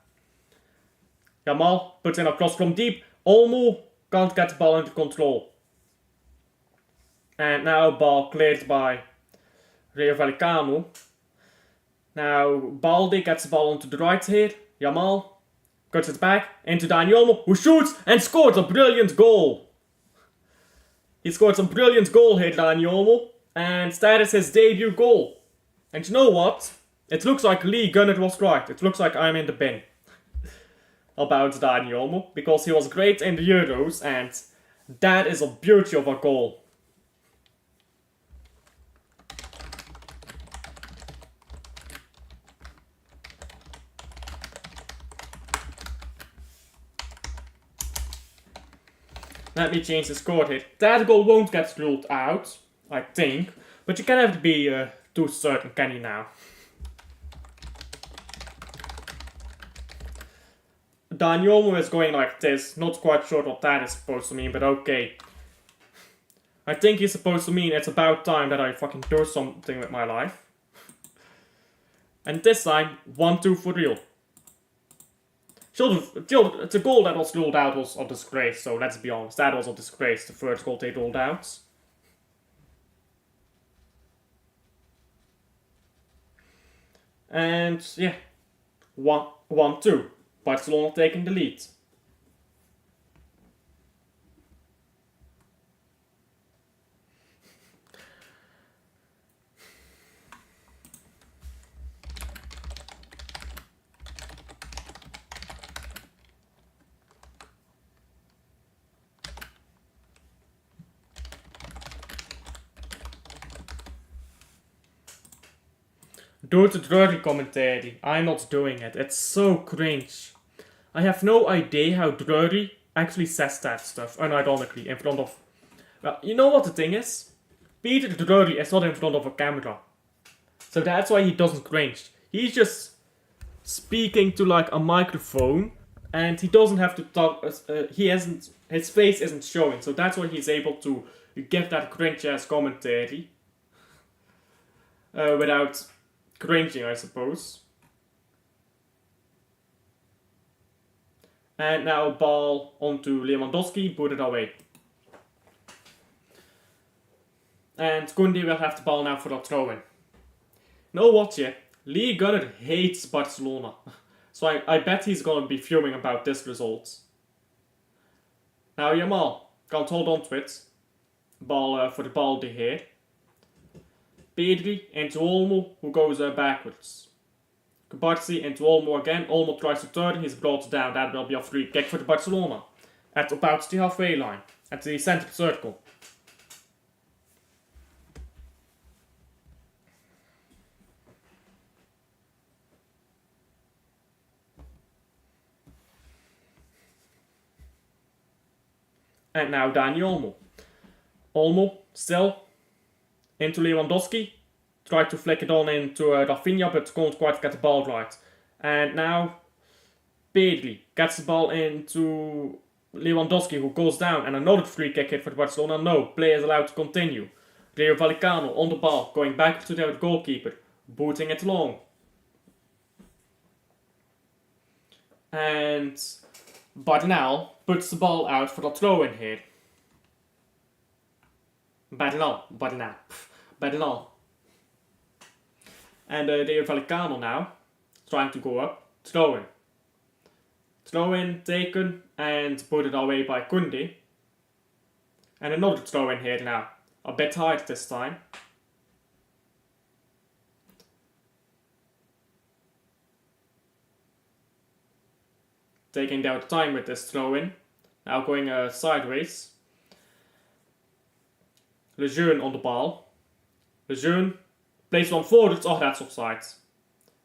Yamal puts in a cross from deep. Olmo can't get the ball under control. And now ball cleared by Rayo Vallecano. Now Balde gets the ball onto the right here. Yamal cuts it back into Dani Olmo, who shoots and scores a brilliant goal. He scored some brilliant goal here, Dani Olmo. And that is his debut goal. And you know what? It looks like Lee Gunnar was right. It looks like I'm in the bin about Dani Olmo, because he was great in the Euros, and that is a beauty of a goal. Let me change the score here. That goal won't get ruled out, I think, but you can have to be too certain, can you now? Dani Olmo is going like this, not quite sure what that is supposed to mean, but okay. I think he's supposed to mean it's about time that I fucking do something with my life. And this time, 1-2 for real. The goal that was ruled out was a disgrace, so let's be honest, that was a disgrace, the first goal they ruled out. And yeah, 1-2. Barcelona taking the lead. Do the Drury commentary. I'm not doing it. It's so cringe. I have no idea how Drury actually says that stuff, unironically, in front of... Well, you know what the thing is? Peter Drury is not in front of a camera. So that's why he doesn't cringe. He's just speaking to like a microphone, and he doesn't have to talk, his face isn't showing, so that's why he's able to give that cringe ass commentary. Without cringing, I suppose. And now ball onto Lewandowski, put it away. And Koundé will have the ball now for a throw-in. Know what, yeah? Lee Gunner hates Barcelona. So I bet he's gonna be fuming about this result. Now Jamal can't hold on to it. Ball for the ball here. Pedri into Olmo, who goes backwards. Kubarsi into Olmo again. Olmo tries to turn, he's brought down. That will be a free kick for the Barcelona. At about the halfway line. At the centre circle. And now Dani Olmo. Olmo still into Lewandowski. Tried to flick it on into Rafinha, but can't quite get the ball right. And now Pedri gets the ball into Lewandowski, who goes down. And another free kick hit for Barcelona. No, play is allowed to continue. Rayo Vallecano on the ball, going back to their goalkeeper, booting it long. And Bernal puts the ball out for the throw-in here. Bernal. And Rayo Vallecano now, trying to go up, throw-in. Throw-in taken and put it away by Koundé. And another throw-in here now, a bit hard this time. Taking their time with this throw-in. Now going sideways. Lejeune on the ball. Lejeune plays one forward. Oh, that's offside.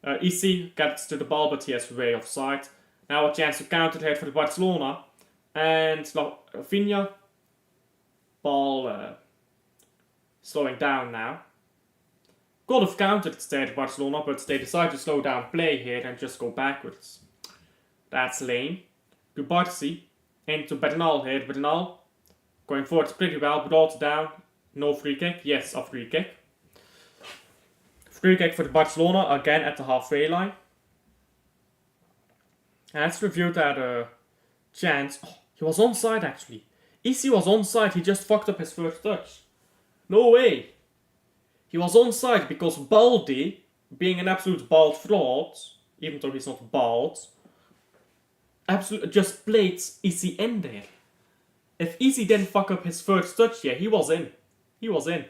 Issy gets to the ball, but he has way offside. Now a chance to counter here for the Barcelona. And Rafinha. Ball slowing down now. Could have countered instead Barcelona, but they decide to slow down play here and just go backwards. That's lame. Kubarsi into Bernal here. Bernal going forward pretty well, brought down. No free kick. Yes, a free kick. Free kick for the Barcelona again at the halfway line. And let's review that chance. Oh, he was onside actually. Issy was onside, he just fucked up his first touch. No way. He was onside because Baldi, being an absolute bald fraud, even though he's not bald, absolutely just played Issy in there. If Issy didn't fuck up his first touch, yeah, he was in. He was in.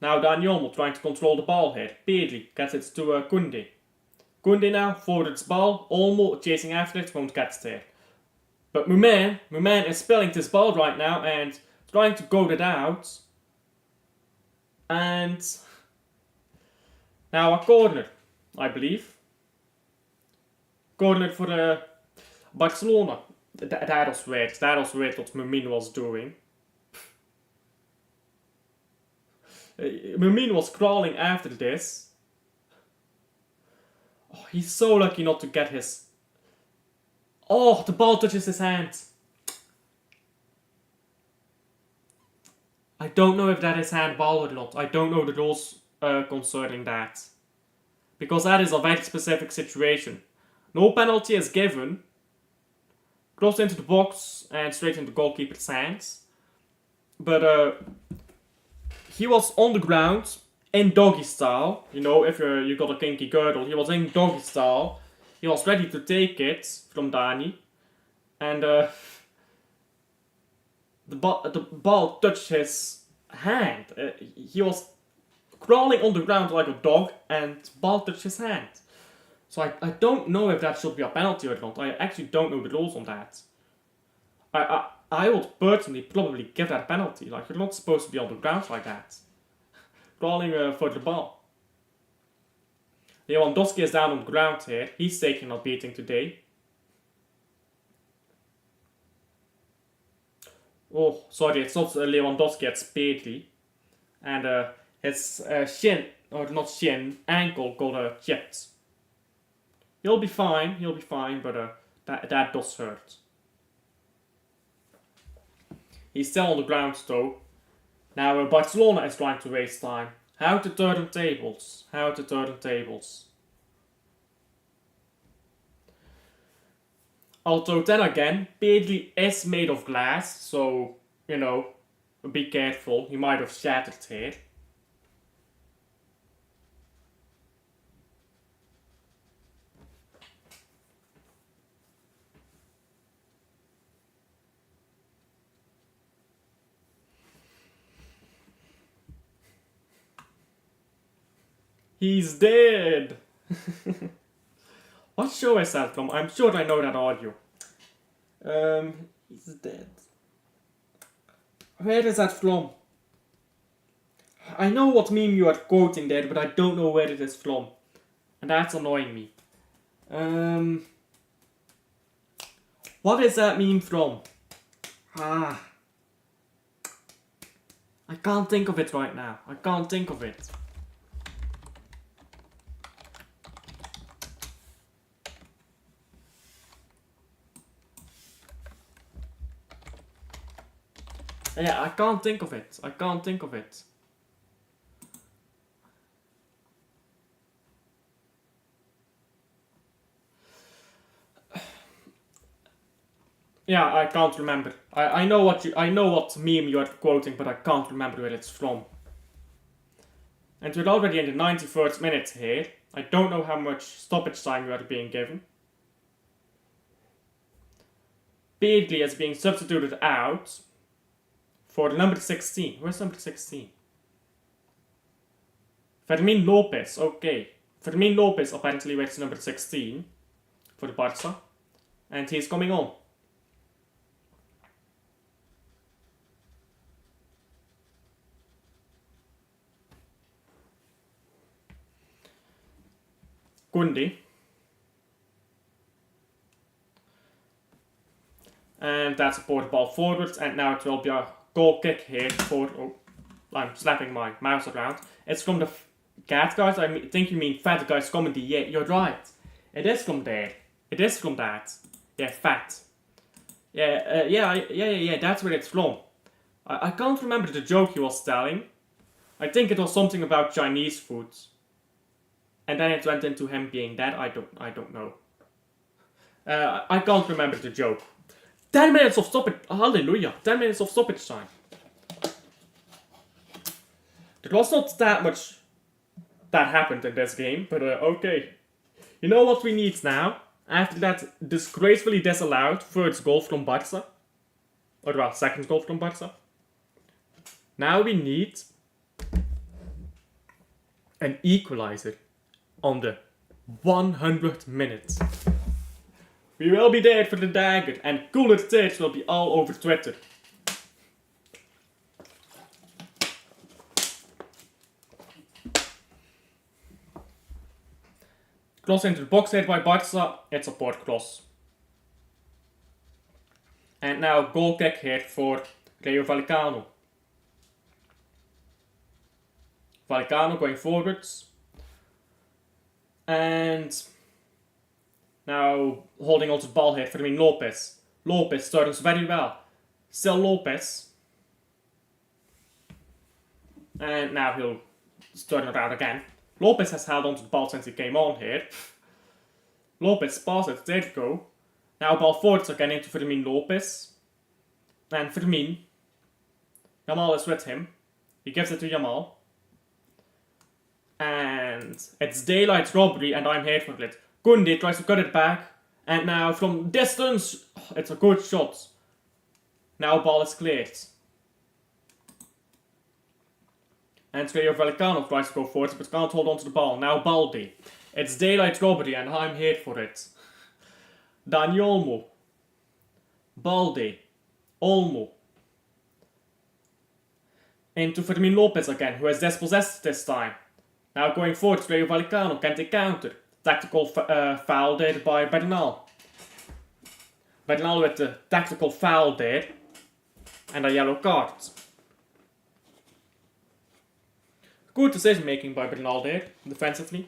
Now Dani Olmo trying to control the ball here. Pedri gets it to Koundé. Koundé now forwards ball. Olmo chasing after it, won't get there. But Muman is spilling this ball right now and trying to goad it out. And now a corner, I believe. Corner for Barcelona. That was weird. That was weird what Mumin was doing. Mumin was crawling after this. Oh, he's so lucky not to get his... Oh, the ball touches his hand. I don't know if that is handball or not. I don't know the rules concerning that. Because that is a very specific situation. No penalty is given. Cross into the box and straight into the goalkeeper's hands. But he was on the ground in doggy style. You know, if you got a kinky girdle, he was in doggy style. He was ready to take it from Dani. And the ball touched his hand. He was crawling on the ground like a dog and the ball touched his hand. So I don't know if that should be a penalty or not. I actually don't know the rules on that. I would personally probably give that a penalty. Like, you're not supposed to be on the ground like that. crawling for the ball. Lewandowski is down on the ground here. He's taking a beating today. Oh, sorry, it's not Lewandowski, it's Pedri. And his shin, or not shin, ankle got chipped. He'll be fine, but that does hurt. He's still on the ground though. Now Barcelona is trying to waste time. How to turn tables. Although then again, Pedri is made of glass, so, you know, be careful. He might have shattered here. He's dead! What show is that from? I'm sure I know that audio. He's dead. Where is that from? I know what meme you are quoting there, but I don't know where it is from. And that's annoying me. What is that meme from? I can't think of it right now. Yeah, I can't think of it. Yeah, I can't remember. I know what meme you are quoting, but I can't remember where it's from. And we're already in the 91st minute here. I don't know how much stoppage time you are being given. Pedri is being substituted out for number 16. Where's number 16? Fermin Lopez, okay. Fermin Lopez apparently wears number 16 for the Barca. And he's coming on. Kundi. And that's a poor ball forwards, and now it will be a goal kick here for... Oh, I'm slapping my mouse around. It's from the cat guys. I think you mean fat guys comedy. Yeah, you're right. It is from there. It is from that. Yeah, fat. Yeah, that's where it's from. I can't remember the joke he was telling. I think it was something about Chinese food. And then it went into him being dead. I don't know. I can't remember the joke. 10 minutes of stoppage. Hallelujah. 10 minutes of stoppage time. There was not that much that happened in this game, but okay. You know what we need now? After that disgracefully disallowed first goal from Barca. Or well, second goal from Barca. Now we need an equalizer on the 100th minute. We will be there for the dagger, and cooler takes will be all over Twitter. Cross into the box here by Barca, it's a poor cross. And now goal kick here for Rayo Vallecano. Vallecano going forwards. And now holding on to the ball here, Fermin Lopez. Lopez turns very well. Still Lopez. And now he'll turn around again. Lopez has held on to the ball since he came on here. Lopez passes it, there you go. Now ball forwards again into Fermin Lopez. And Fermin. Yamal is with him. He gives it to Yamal. And it's daylight robbery and I'm here for it. Kundi tries to cut it back. And now from distance, it's a good shot. Now ball is cleared. And Rayo Vallecano tries to go forward but can't hold on to the ball. Now Baldi. It's daylight robbery and I'm here for it. Dani Olmo. Baldi. Olmo. Into Fermin Lopez again, who has dispossessed this time. Now going forward, Rayo Vallecano, can they counter? Tactical foul there by Bernal. Bernal with the tactical foul there. And a yellow card. Good decision making by Bernal there, defensively.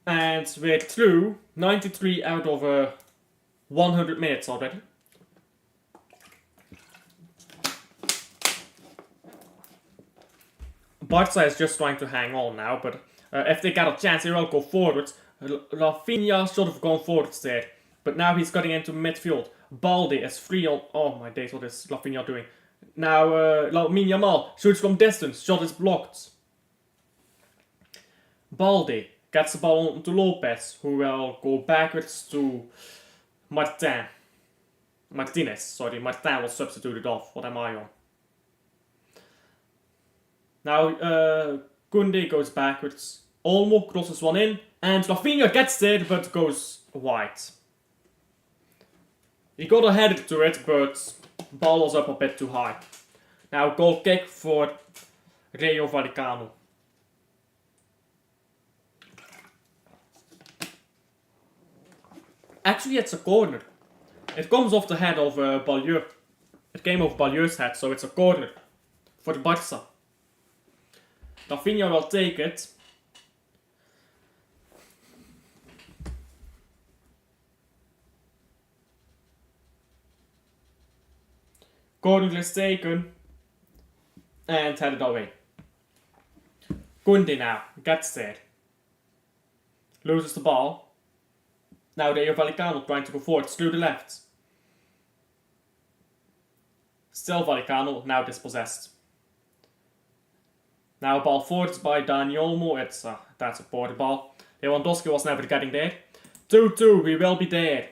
And we're through 93 out of 100 minutes already. Barca is just trying to hang on now, but if they get a chance, they will go forwards. Rafinha should have gone forwards there, but now he's cutting into midfield. Balde is free on. Oh my days, what is Rafinha doing? Now, Lamine Yamal shoots from distance, shot is blocked. Balde gets the ball onto Lopez, who will go backwards to Martinez. Martin was substituted off. What am I on? Now, Koundé goes backwards. Olmo crosses one in, and Rafinha gets there, but goes wide. He got ahead to it, but ball was up a bit too high. Now, goal kick for Rayo Vallecano. Actually, it's a corner. It comes off the head of Balieu. It came off Balieu's head, so it's a corner for the Barca. Rafinha will take it. Corner is taken and headed away. Koundé now gets there. Loses the ball. Now Rayo Vallecano trying to go forwards through the left. Still Vallecano, now dispossessed. Now ball forwards by Dani Olmo. That's a poor ball. Lewandowski was never getting there. 2-2, we will be there.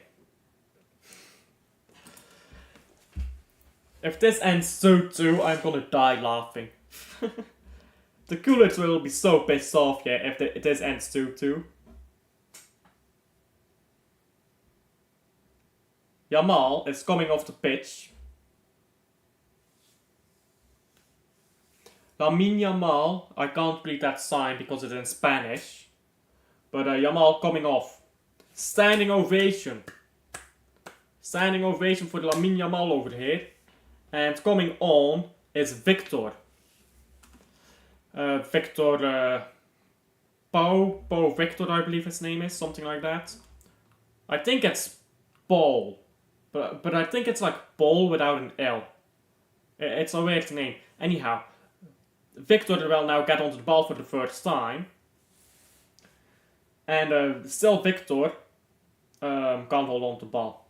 If this ends 2-2, I'm gonna die laughing. The Coolers will be so pissed off if this ends 2-2. Yamal is coming off the pitch. Lamine Yamal, I can't read that sign because it's in Spanish. But Yamal coming off. Standing ovation. Standing ovation for Lamine Yamal over here. And coming on is Victor. Victor Pau Victor, I believe his name is, something like that. I think it's Paul. But I think it's like Paul without an L. It's a weird name. Anyhow. Victor will now get onto the ball for the first time. And still Victor can't hold on to the ball.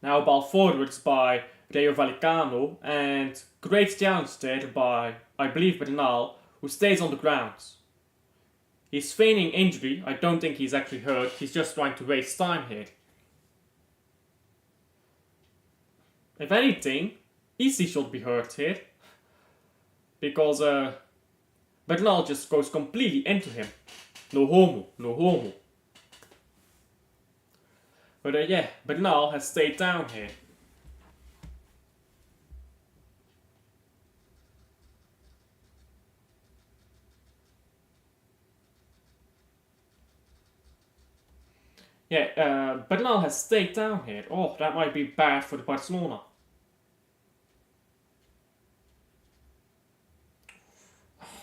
Now ball forwards by Rayo Vallecano. And great challenge there by, I believe, Bernal, who stays on the ground. He's feigning injury. I don't think he's actually hurt. He's just trying to waste time here. If anything, Easy should be hurt here. Because Bernal just goes completely into him. No homo. But yeah, Bernal has stayed down here. Yeah, Bernal has stayed down here. Oh, that might be bad for the Barcelona.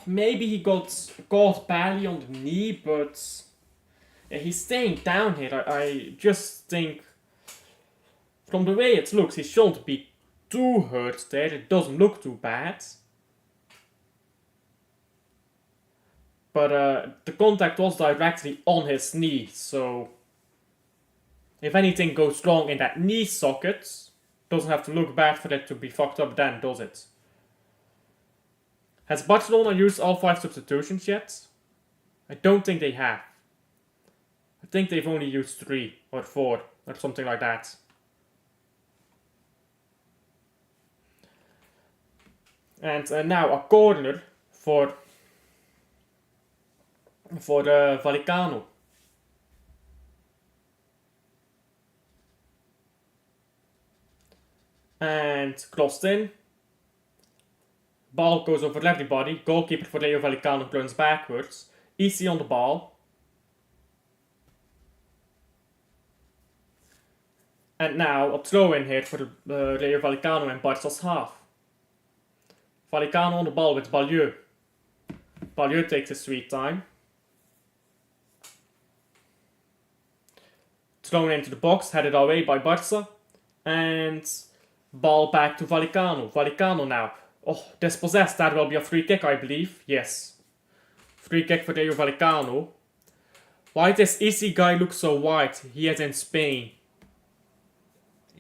Maybe he got caught badly on the knee, but he's staying down here. I just think, from the way it looks, he shouldn't be too hurt there. It doesn't look too bad. But the contact was directly on his knee, so if anything goes wrong in that knee socket, doesn't have to look bad for it to be fucked up then, does it? Has Barcelona used all 5 substitutions yet? I don't think they have. I think they've only used 3 or 4 or something like that. And now a corner for Vallecano. And crossed in. Ball goes over everybody. Goalkeeper for Rayo Vallecano turns backwards. Easy on the ball. And now a throw in here for the Rayo Vallecano in Barca's half. Vallecano on the ball with Balieu. Balieu takes his sweet time. Thrown into the box, headed away by Barca. And ball back to Vallecano. Vallecano now. Oh, dispossessed. That will be a free kick, I believe. Yes. Free kick for Rayo Vallecano. Why does Issy guy look so white? He is in Spain.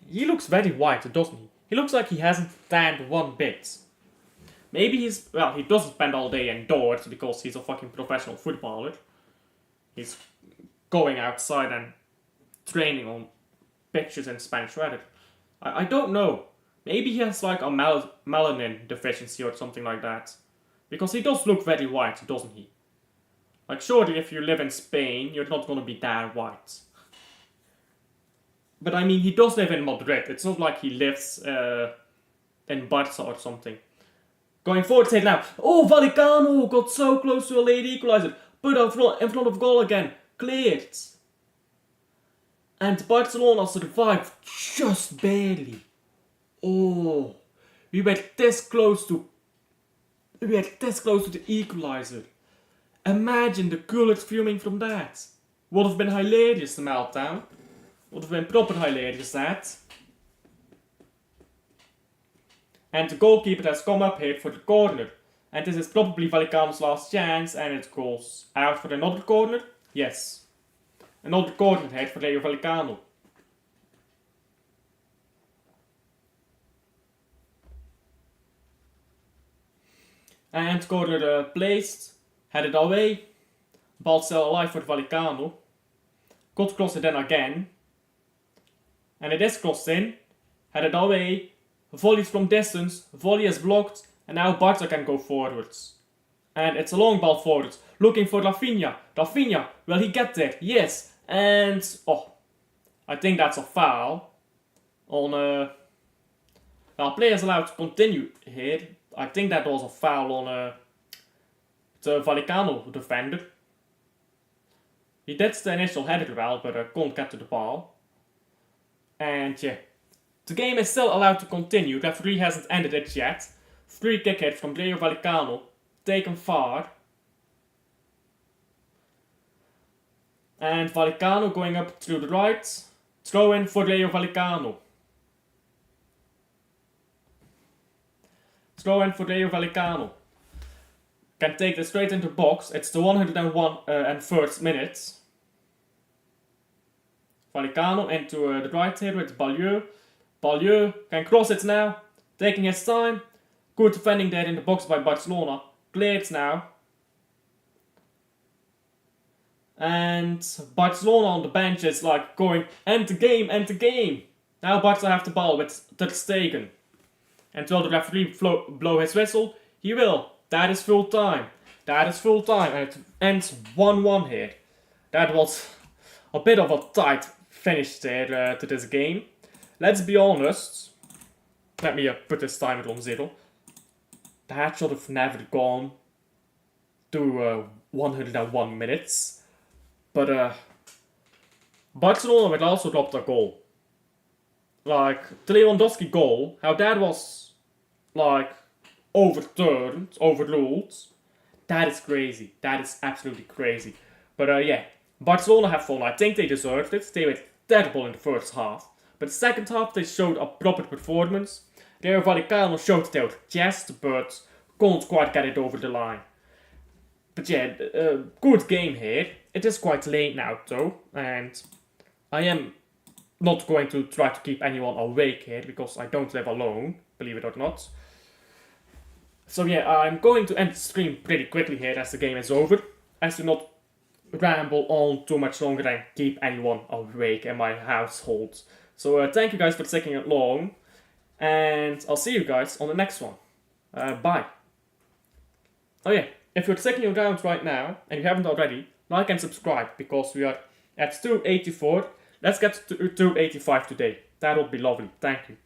He looks very white, doesn't he? He looks like he hasn't tanned one bit. Maybe he doesn't spend all day indoors because he's a fucking professional footballer. He's going outside and training on pitches in Spanish weather. I don't know. Maybe he has like a melanin deficiency or something like that. Because he does look very white, doesn't he? Like, surely if you live in Spain, you're not gonna be that white. But I mean, he does live in Madrid. It's not like he lives in Barca or something. Going forward, say it now. Oh, Vallecano got so close to a late equalizer. Put out in front of goal again. Cleared. And Barcelona survived just barely. Oh, we were this close to the equalizer. Imagine the colours fuming from that. Would have been hilarious, the meltdown. Would have been proper hilarious, that. And the goalkeeper has come up here for the corner. And this is probably Vallecano's last chance, and it goes out for another corner. Yes. Another corner here for Rayo Vallecano. And corner placed, headed away. Ball still alive for Vallecano. Could cross it in again. And it is crossed in. Headed away. Volleys from distance. Volley is blocked. And now Barca can go forwards. And it's a long ball forwards. Looking for Rafinha. Rafinha, will he get there? Yes. And, oh, I think that's a foul. On, well, players allowed to continue here. I think that was a foul on the Vallecano defender. He did the initial header well, but couldn't get to the ball. And yeah, the game is still allowed to continue. The referee hasn't ended it yet. Free kick hit from Rayo Vallecano, taken far. And Vallecano going up through the right. Throw in for Rayo Vallecano. Throw in for Rayo Vallecano. Can take this straight into the box. It's the 101 and first minute. Vallecano into the right here with Balieu. Balieu can cross it now. Taking his time. Good defending there in the box by Barcelona. Cleared now. And Barcelona on the bench is like going, end the game, end the game. Now Barca have the ball with Ter Stegen. And will the referee blow his whistle? He will. That is full time. That is full time. And it ends 1-1 here. That was a bit of a tight finish there to this game. Let's be honest. Let me put this timer on 0. That should have never gone to 101 minutes. But Barcelona would also dropped a goal. Like, the Lewandowski goal, how that was, like, overruled. That is crazy. That is absolutely crazy. But yeah, Barcelona have won. I think they deserved it. They were terrible in the first half. But the second half, they showed a proper performance. Rayo Vallecano showed their chest, but couldn't quite get it over the line. But yeah, good game here. It is quite late now though, and I am not going to try to keep anyone awake here because I don't live alone, believe it or not. So yeah, I'm going to end the stream pretty quickly here as the game is over, as to not ramble on too much longer and keep anyone awake in my household. So thank you guys for sticking along, and I'll see you guys on the next one. Bye. Oh yeah, if you're sticking around right now, and you haven't already, like and subscribe, because we are at 284. Let's get to 285 today. That would be lovely. Thank you.